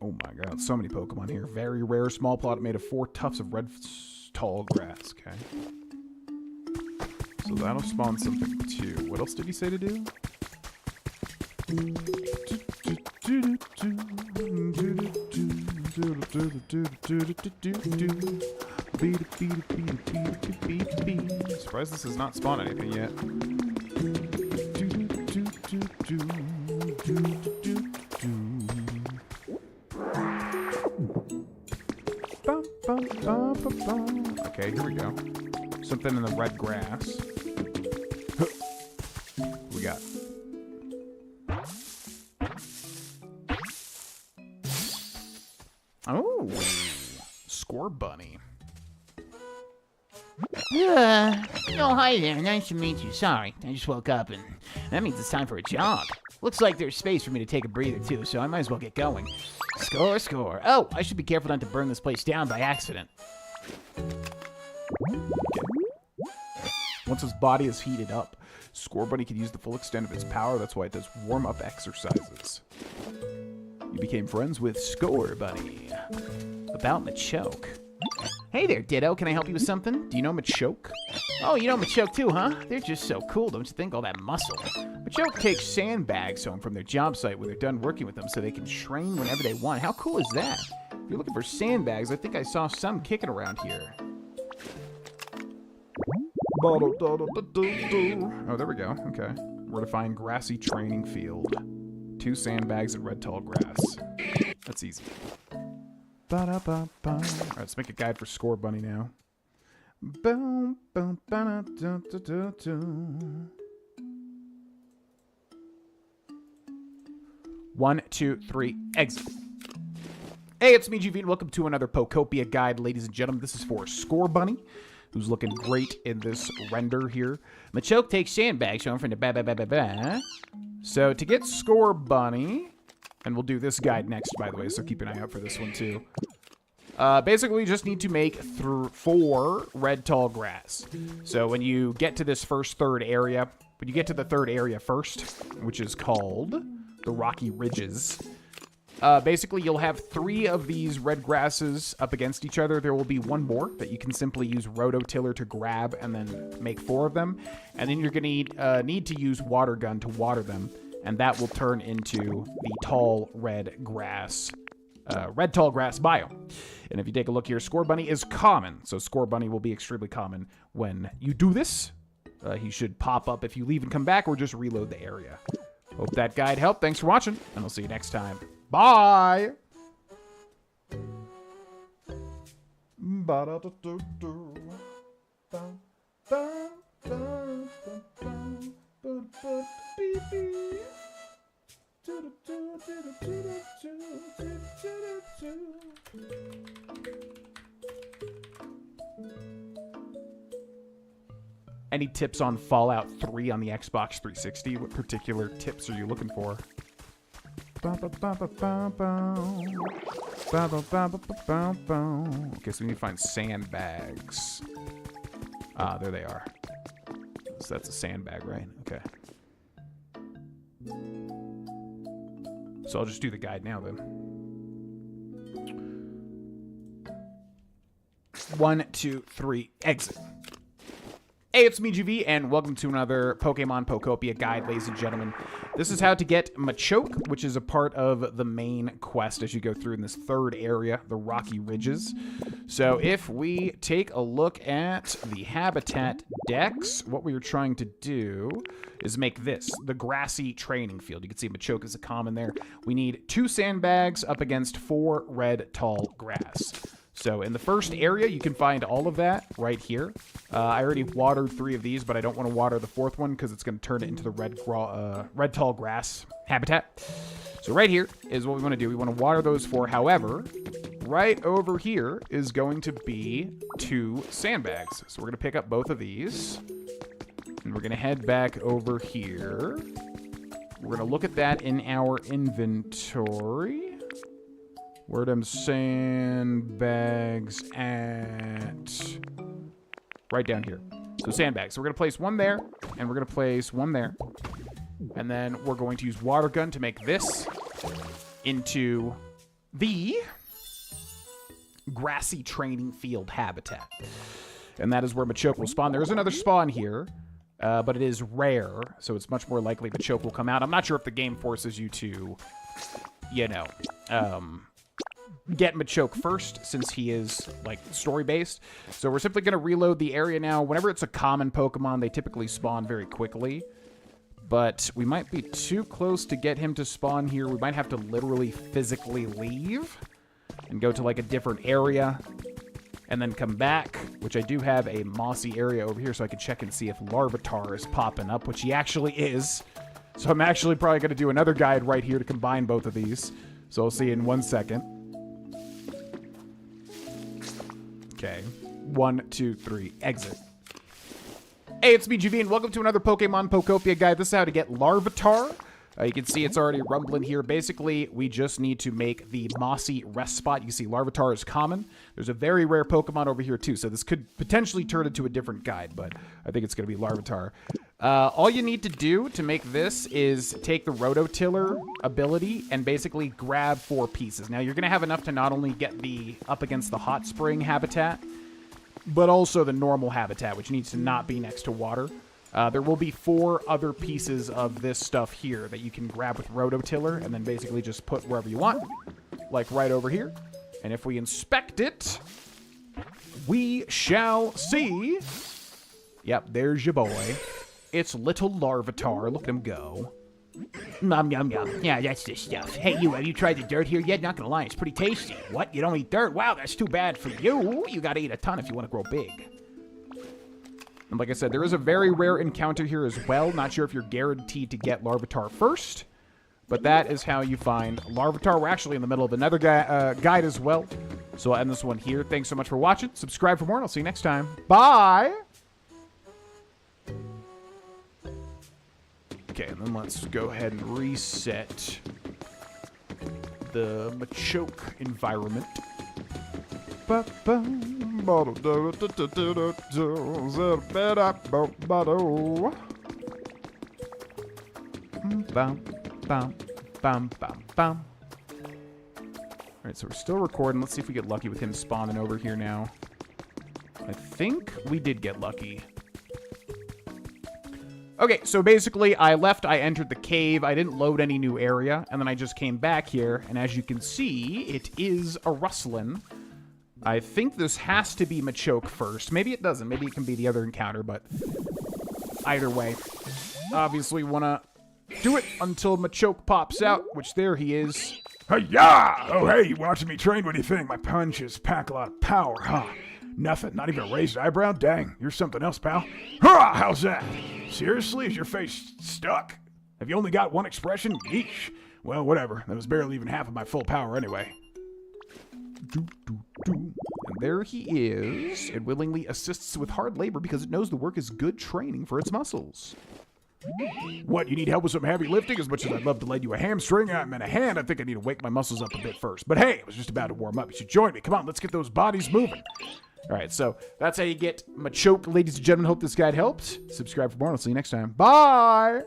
Oh my god, so many Pokemon here. Very rare small plot made of 4 tufts of red tall grass. Okay. So that'll spawn something too. What else did he say to do? Surprised this has not spawned anything yet. Okay, here we go. Something in the red grass. What we got? Oh, Score Bunny. Oh, hi there. Nice to meet you. Sorry, I just woke up, and that means it's time for a jog. Looks like there's space for me to take a breather, too, so I might as well get going. Score, score. Oh, I should be careful not to burn this place down by accident. Once his body is heated up. Score Bunny can use the full extent of its power. That's why it does warm-up exercises. You became friends with Score Bunny. About Machoke. Hey there, Ditto. Can I help you with something? Do you know Machoke? Oh, you know Machoke too, huh? They're just so cool, don't you think? All that muscle. Machoke takes sandbags home from their job site when they're done working with them so they can train whenever they want. How cool is that? If you're looking for sandbags, I think I saw some kicking around here. Oh, there we go. Okay. Where to find grassy training field. 2 sandbags and red tall grass. That's easy. Alright, let's make a guide for Score Bunny now. Boom, boom, 1, 2, 3, exit. Hey, it's me, GV, and welcome to another Pokopia guide, ladies and gentlemen. This is for Score Bunny, who's looking great in this render here. Machoke takes sandbags home from the So to get Score Bunny, and we'll do this guide next, by the way, so keep an eye out for this one too. Basically, you just need to make 4 red tall grass. So when you get to this third area, when you get to the third area first, which is called the Rocky Ridges, basically you'll have 3 of these red grasses up against each other. There will be 1 more that you can simply use Rototiller to grab and then make 4 of them. And then you're going to need to use Water Gun to water them. And that will turn into the tall red grass, red tall grass biome. And if you take a look here, Score Bunny is common. So Score Bunny will be extremely common when you do this. He should pop up if you leave and come back or just reload the area. Hope that guide helped. Thanks for watching, and I'll see you next time. Bye! Any tips on Fallout 3 on the Xbox 360? What particular tips are you looking for? Okay, so we need to find sandbags. Ah, there they are. So that's a sandbag, right? Okay. So I'll just do the guide now then. 1, 2, 3, exit. Hey, it's me, GV, and welcome to another Pokemon Pokopia guide, ladies and gentlemen. This is how to get Machoke, which is a part of the main quest as you go through in this third area, the Rocky Ridges. So if we take a look at the habitat dex, what we are trying to do is make this, the grassy training field. You can see Machoke is a common there. We need 2 sandbags up against 4 red tall grass. So in the first area, you can find all of that right here. I already watered 3 of these, but I don't want to water the 4th one because it's going to turn it into the red tall grass habitat. So right here is what we want to do. We want to water those 4. However, right over here is going to be 2 sandbags. So we're going to pick up both of these. And we're going to head back over here. We're going to look at that in our inventory. Where them sandbags at? Right down here. So sandbags. So we're going to place 1 there, and we're going to place 1 there. And then we're going to use Water Gun to make this into the grassy training field habitat. And that is where Machoke will spawn. There is another spawn here, but it is rare, so it's much more likely Machoke will come out. I'm not sure if the game forces you to, you know, get Machoke first, since he is, like, story-based. So we're simply going to reload the area now. Whenever it's a common Pokemon, they typically spawn very quickly. But we might be too close to get him to spawn here. We might have to literally physically leave and go to, like, a different area and then come back, which I do have a mossy area over here so I can check and see if Larvitar is popping up, which he actually is. So I'm actually probably going to do another guide right here to combine both of these. So I'll see you in 1 second. Okay. 1, 2, 3, exit. Hey, it's me, GV, and welcome to another Pokemon Pokopia guide. This is how to get Larvitar. You can see it's already rumbling here. Basically, we just need to make the mossy rest spot. You can see Larvitar is common. There's a very rare Pokemon over here, too, so this could potentially turn into a different guide, but I think it's going to be Larvitar. All you need to do to make this is take the rototiller ability and basically grab 4 pieces. Now, you're going to have enough to not only get the up against the hot spring habitat, but also the normal habitat, which needs to not be next to water. There will be 4 other pieces of this stuff here that you can grab with rototiller and then basically just put wherever you want, like right over here. And if we inspect it, we shall see... Yep, there's your boy. It's little Larvitar. Look at him go. Nom, yum, yum. Yeah, that's the stuff. Hey, have you tried the dirt here yet? Not gonna lie, it's pretty tasty. What? You don't eat dirt? Wow, that's too bad for you. You gotta eat a ton if you want to grow big. And like I said, there is a very rare encounter here as well. Not sure if you're guaranteed to get Larvitar first, but that is how you find Larvitar. We're actually in the middle of another guide as well. So I'll end this one here. Thanks so much for watching. Subscribe for more, and I'll see you next time. Bye! Okay, and then let's go ahead and reset the Machoke environment. Alright, so we're still recording. Let's see if we get lucky with him spawning over here now. I think we did get lucky. Okay, so basically, I entered the cave, I didn't load any new area, and then I just came back here, and as you can see, it is a rustlin'. I think this has to be Machoke first. Maybe it doesn't, maybe it can be the other encounter, but either way, obviously want to do it until Machoke pops out, which there he is. Hi-ya! Oh, hey, you watching me train? What do you think? My punches pack a lot of power, huh? Nothing, not even a raised eyebrow? Dang, you're something else, pal. Hurrah! How's that? Seriously? Is your face stuck? Have you only got one expression? Yeesh. Well, whatever. That was barely even half of my full power anyway. And there he is. It willingly assists with hard labor because it knows the work is good training for its muscles. What, you need help with some heavy lifting? As much as I'd love to lend you a hamstring, I'm in a hand. I think I need to wake my muscles up a bit first. But hey, I was just about to warm up. You should join me. Come on, let's get those bodies moving. All right, so that's how you get Machoke, ladies and gentlemen. Hope this guide helped. Subscribe for more, and I'll see you next time. Bye!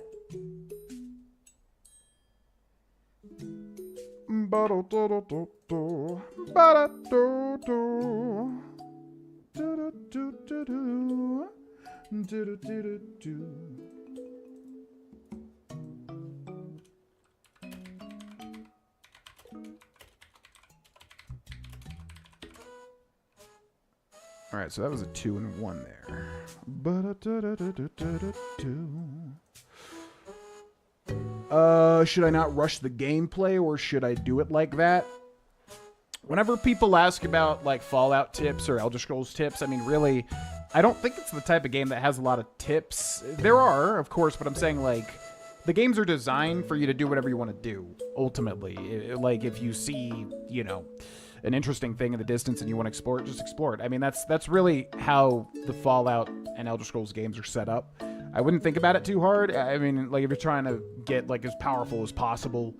All right, so that was a 2 and 1 there. Should I not rush the gameplay, or should I do it like that? Whenever people ask about like Fallout tips or Elder Scrolls tips, I mean, really, I don't think it's the type of game that has a lot of tips. There are, of course, but I'm saying like the games are designed for you to do whatever you want to do. Ultimately, like if you see, you know, an interesting thing in the distance and you want to explore it, just explore it. I mean, that's really how the Fallout and Elder Scrolls games are set up. I wouldn't think about it too hard. I mean, like if you're trying to get like as powerful as possible,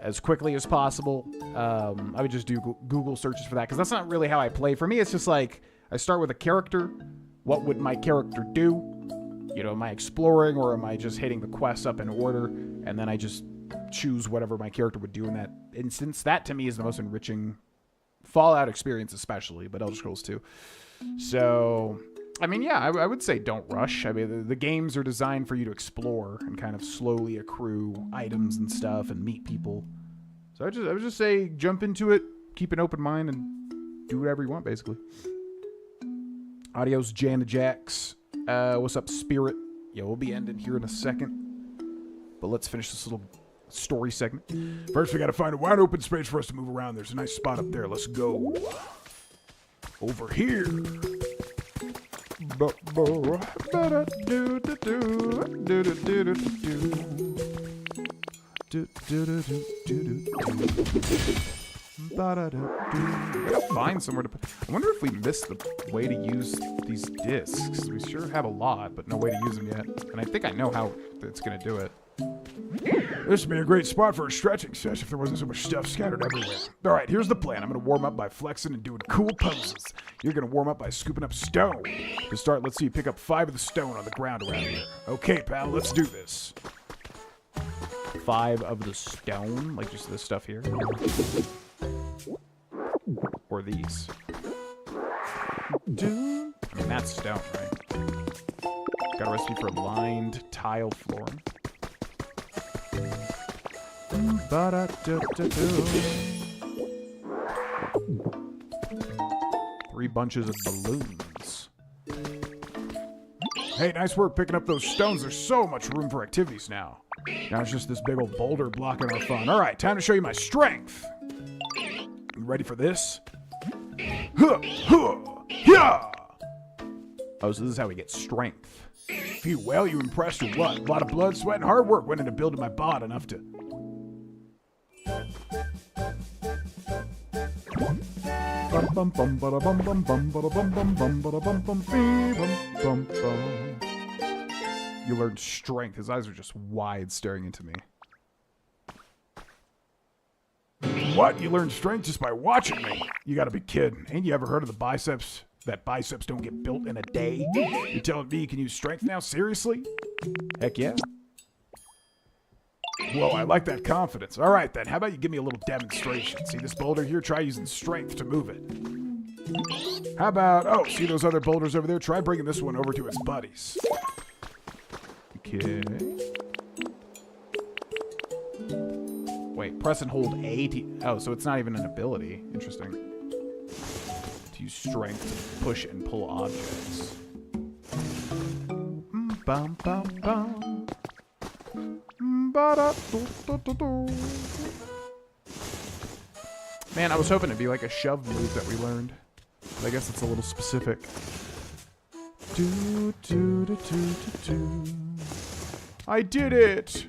as quickly as possible, I would just do Google searches for that, because that's not really how I play. For me, it's just like I start with a character. What would my character do? You know, am I exploring, or am I just hitting the quests up in order? And then I just choose whatever my character would do in that instance. That to me is the most enriching Fallout experience, especially, but Elder Scrolls too. So, I mean, yeah, I would say don't rush. I mean, the games are designed for you to explore and kind of slowly accrue items and stuff and meet people. So I would just say jump into it, keep an open mind, and do whatever you want, basically. Adios, Jana Jax. What's up, Spirit? Yeah, we'll be ending here in a second. But let's finish this little story segment. First, we gotta find a wide open space for us to move around. There's a nice spot up there. Let's go. Over here. Find somewhere to put. I wonder if we missed the way to use these discs. We sure have a lot, but no way to use them yet. And I think I know how it's gonna do it. This would be a great spot for a stretching session if there wasn't so much stuff scattered everywhere. Alright, here's the plan. I'm going to warm up by flexing and doing cool poses. You're going to warm up by scooping up stone. To start, let's see you pick up 5 of the stone on the ground around here. Okay, pal, let's do this. 5 of the stone? Like just this stuff here? Or these? I mean, that's stone, right? Got a recipe for lined tile flooring. 3 bunches of balloons. Hey, nice work picking up those stones. There's so much room for activities now. Now it's just this big old boulder blocking our fun. All right, time to show you my strength. You ready for this? Huh, huh, yeah! Oh, so this is how we get strength. Phew, well, you impressed or what? A lot of blood, sweat, and hard work went into building my bod enough to... You learned strength. His eyes are just wide, staring into me. What? You learned strength just by watching me? You gotta be kidding. Ain't you ever heard of the biceps? That biceps don't get built in a day? You telling me you can use strength now? Seriously? Heck yeah. Whoa, I like that confidence. All right, then. How about you give me a little demonstration? See this boulder here? Try using strength to move it. How about... Oh, see those other boulders over there? Try bringing this one over to its buddies. Okay. Wait, press and hold A to... Oh, so it's not even an ability. Interesting. To use strength to push and pull objects. Bum, bum, bum. Man, I was hoping it'd be like a shove move that we learned. But I guess it's a little specific. I did it!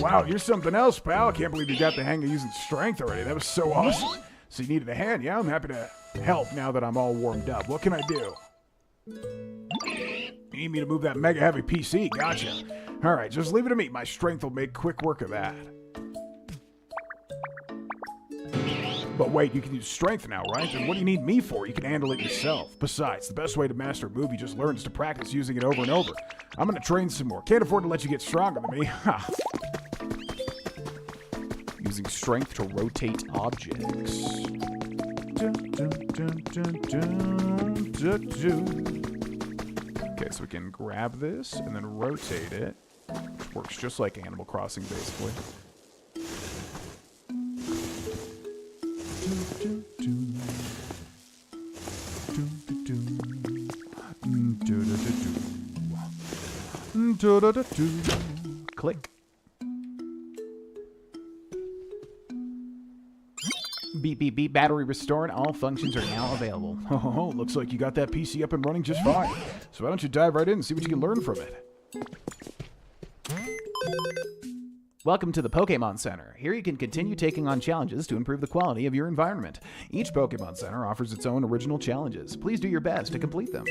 Wow, you're something else, pal. I can't believe you got the hang of using strength already. That was so awesome. So you needed a hand? Yeah, I'm happy to help now that I'm all warmed up. What can I do? You need me to move that mega heavy PC? Gotcha. All right, just leave it to me. My strength will make quick work of that. But wait, you can use strength now, right? Then what do you need me for? You can handle it yourself. Besides, the best way to master a move you just learned is to practice using it over and over. I'm gonna train some more. Can't afford to let you get stronger than me. Ha! Using strength to rotate objects. Okay, so we can grab this and then rotate it. Which works just like Animal Crossing, basically. Click. Beep, beep, beep. Battery restored. All functions are now available. Oh, looks like you got that PC up and running just fine. So why don't you dive right in and see what you can learn from it? Welcome to the Pokémon Center. Here you can continue taking on challenges to improve the quality of your environment. Each Pokémon Center offers its own original challenges. Please do your best to complete them.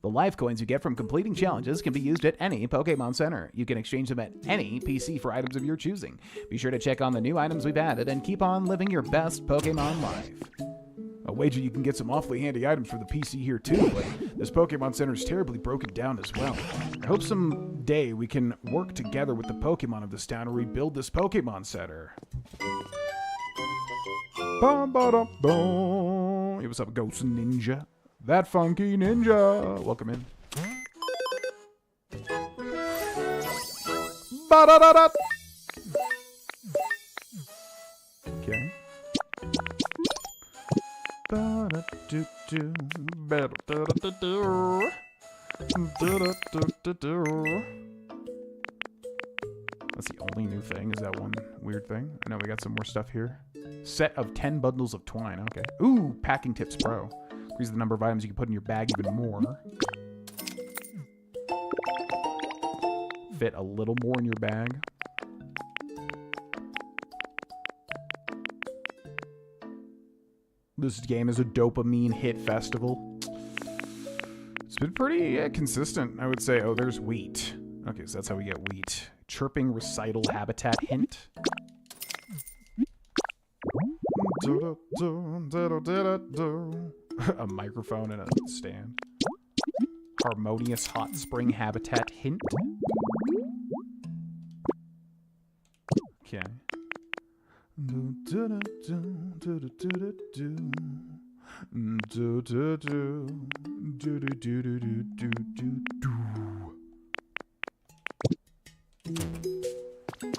The life coins you get from completing challenges can be used at any Pokémon Center. You can exchange them at any PC for items of your choosing. Be sure to check on the new items we've added and keep on living your best Pokémon life. I wager you can get some awfully handy items for the PC here too, but this Pokémon Center is terribly broken down as well. I hope someday we can work together with the Pokémon of this town to rebuild this Pokémon Center. Hey, what's up, Ghost Ninja? That funky ninja. Welcome in. Ba-da-da-da. Okay. Ba-da-do-do. Ba-da-da-da-do. Da-da-da-da-do. That's the only new thing, is that one weird thing. I know we got some more stuff here. Set of 10 bundles of twine. Okay. Ooh, Packing Tips Pro. Increase the number of items you can put in your bag even more. Fit a little more in your bag. This game is a dopamine hit festival. It's been pretty consistent, I would say. Oh, there's wheat. Okay, so that's how we get wheat. Chirping recital habitat hint. A microphone and a stand. Harmonious hot spring habitat hint. Okay.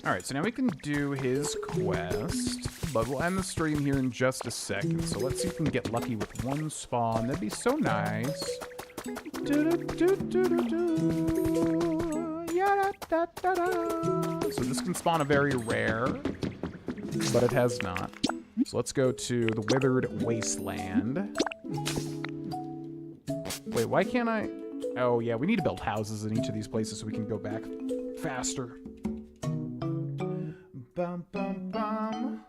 Alright, so now we can do his quest, but we'll end the stream here in just a second. So let's see if we can get lucky with one spawn. That'd be so nice. So this can spawn a very rare, but it has not. So let's go to the Withered Wasteland. Wait, why can't I? Oh yeah, we need to build houses in each of these places so we can go back faster. Bum, bum, bum.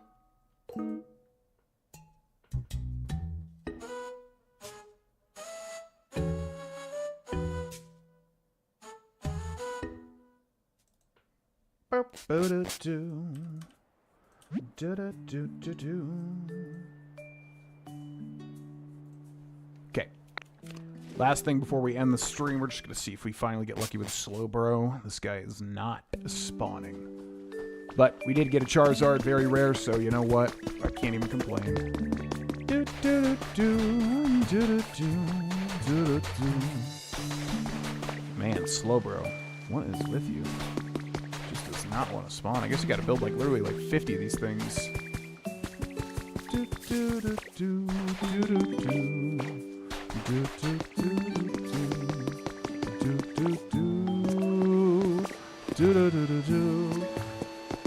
Okay. Last thing before we end the stream, we're just going to see if we finally get lucky with Slowbro. This guy is not spawning. But we did get a Charizard, very rare, so you know what? I can't even complain. Man, Slowbro, what is with you? Just does not want to spawn. I guess you got to build like literally like 50 of these things.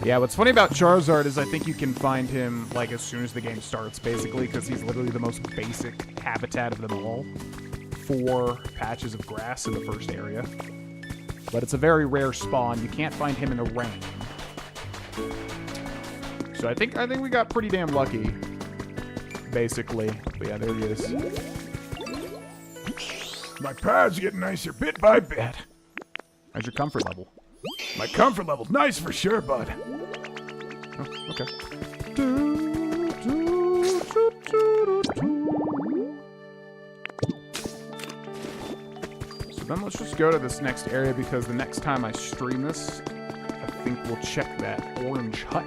Yeah, what's funny about Charizard is I think you can find him like as soon as the game starts, basically, because he's literally the most basic habitat of them all. 4 patches of grass in the first area. But it's a very rare spawn. You can't find him in the rain. So I think we got pretty damn lucky, basically. But yeah, there he is. My pad's getting nicer bit by bit. How's your comfort level? My comfort level's nice for sure, bud. Oh, okay. So then let's just go to this next area because the next time I stream this, I think we'll check that orange hut.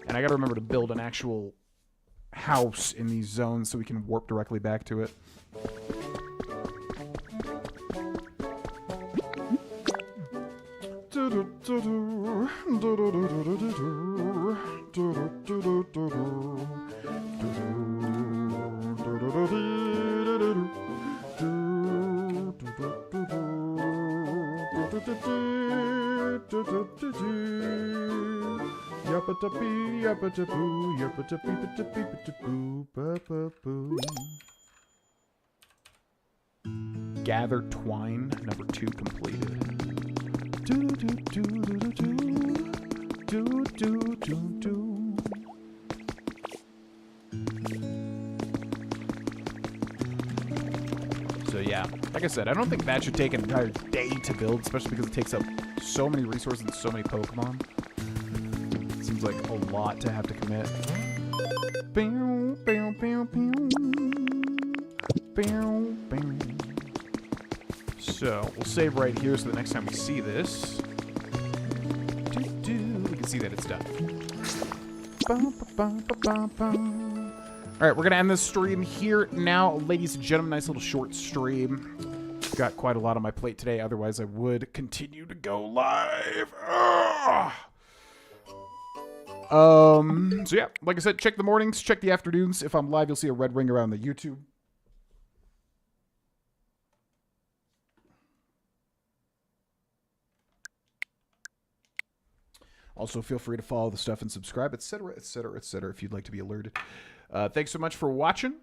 And I gotta remember to build an actual house in these zones so we can warp directly back to it. Gather twine, number 2 completed. So yeah, like I said, I don't think that should take an entire day to build, especially because it takes up so many resources and so many Pokemon. Seems like a lot to have to commit. So we'll save right here so the next time we see this, we can see that it's done. Alright, we're going to end this stream here now, ladies and gentlemen. Nice little short stream. Got quite a lot on my plate today, otherwise I would continue to go live. So yeah, like I said, check the mornings, check the afternoons. If I'm live, you'll see a red ring around the YouTube. Also, feel free to follow the stuff and subscribe, etc., etc., etc., if you'd like to be alerted. Thanks so much for watching.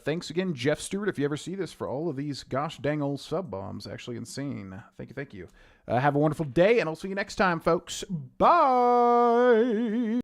Thanks again, Jeff Stewart, if you ever see this, for all of these gosh dang old sub bombs. Actually insane. Thank you, thank you. Have a wonderful day, and I'll see you next time, folks. Bye!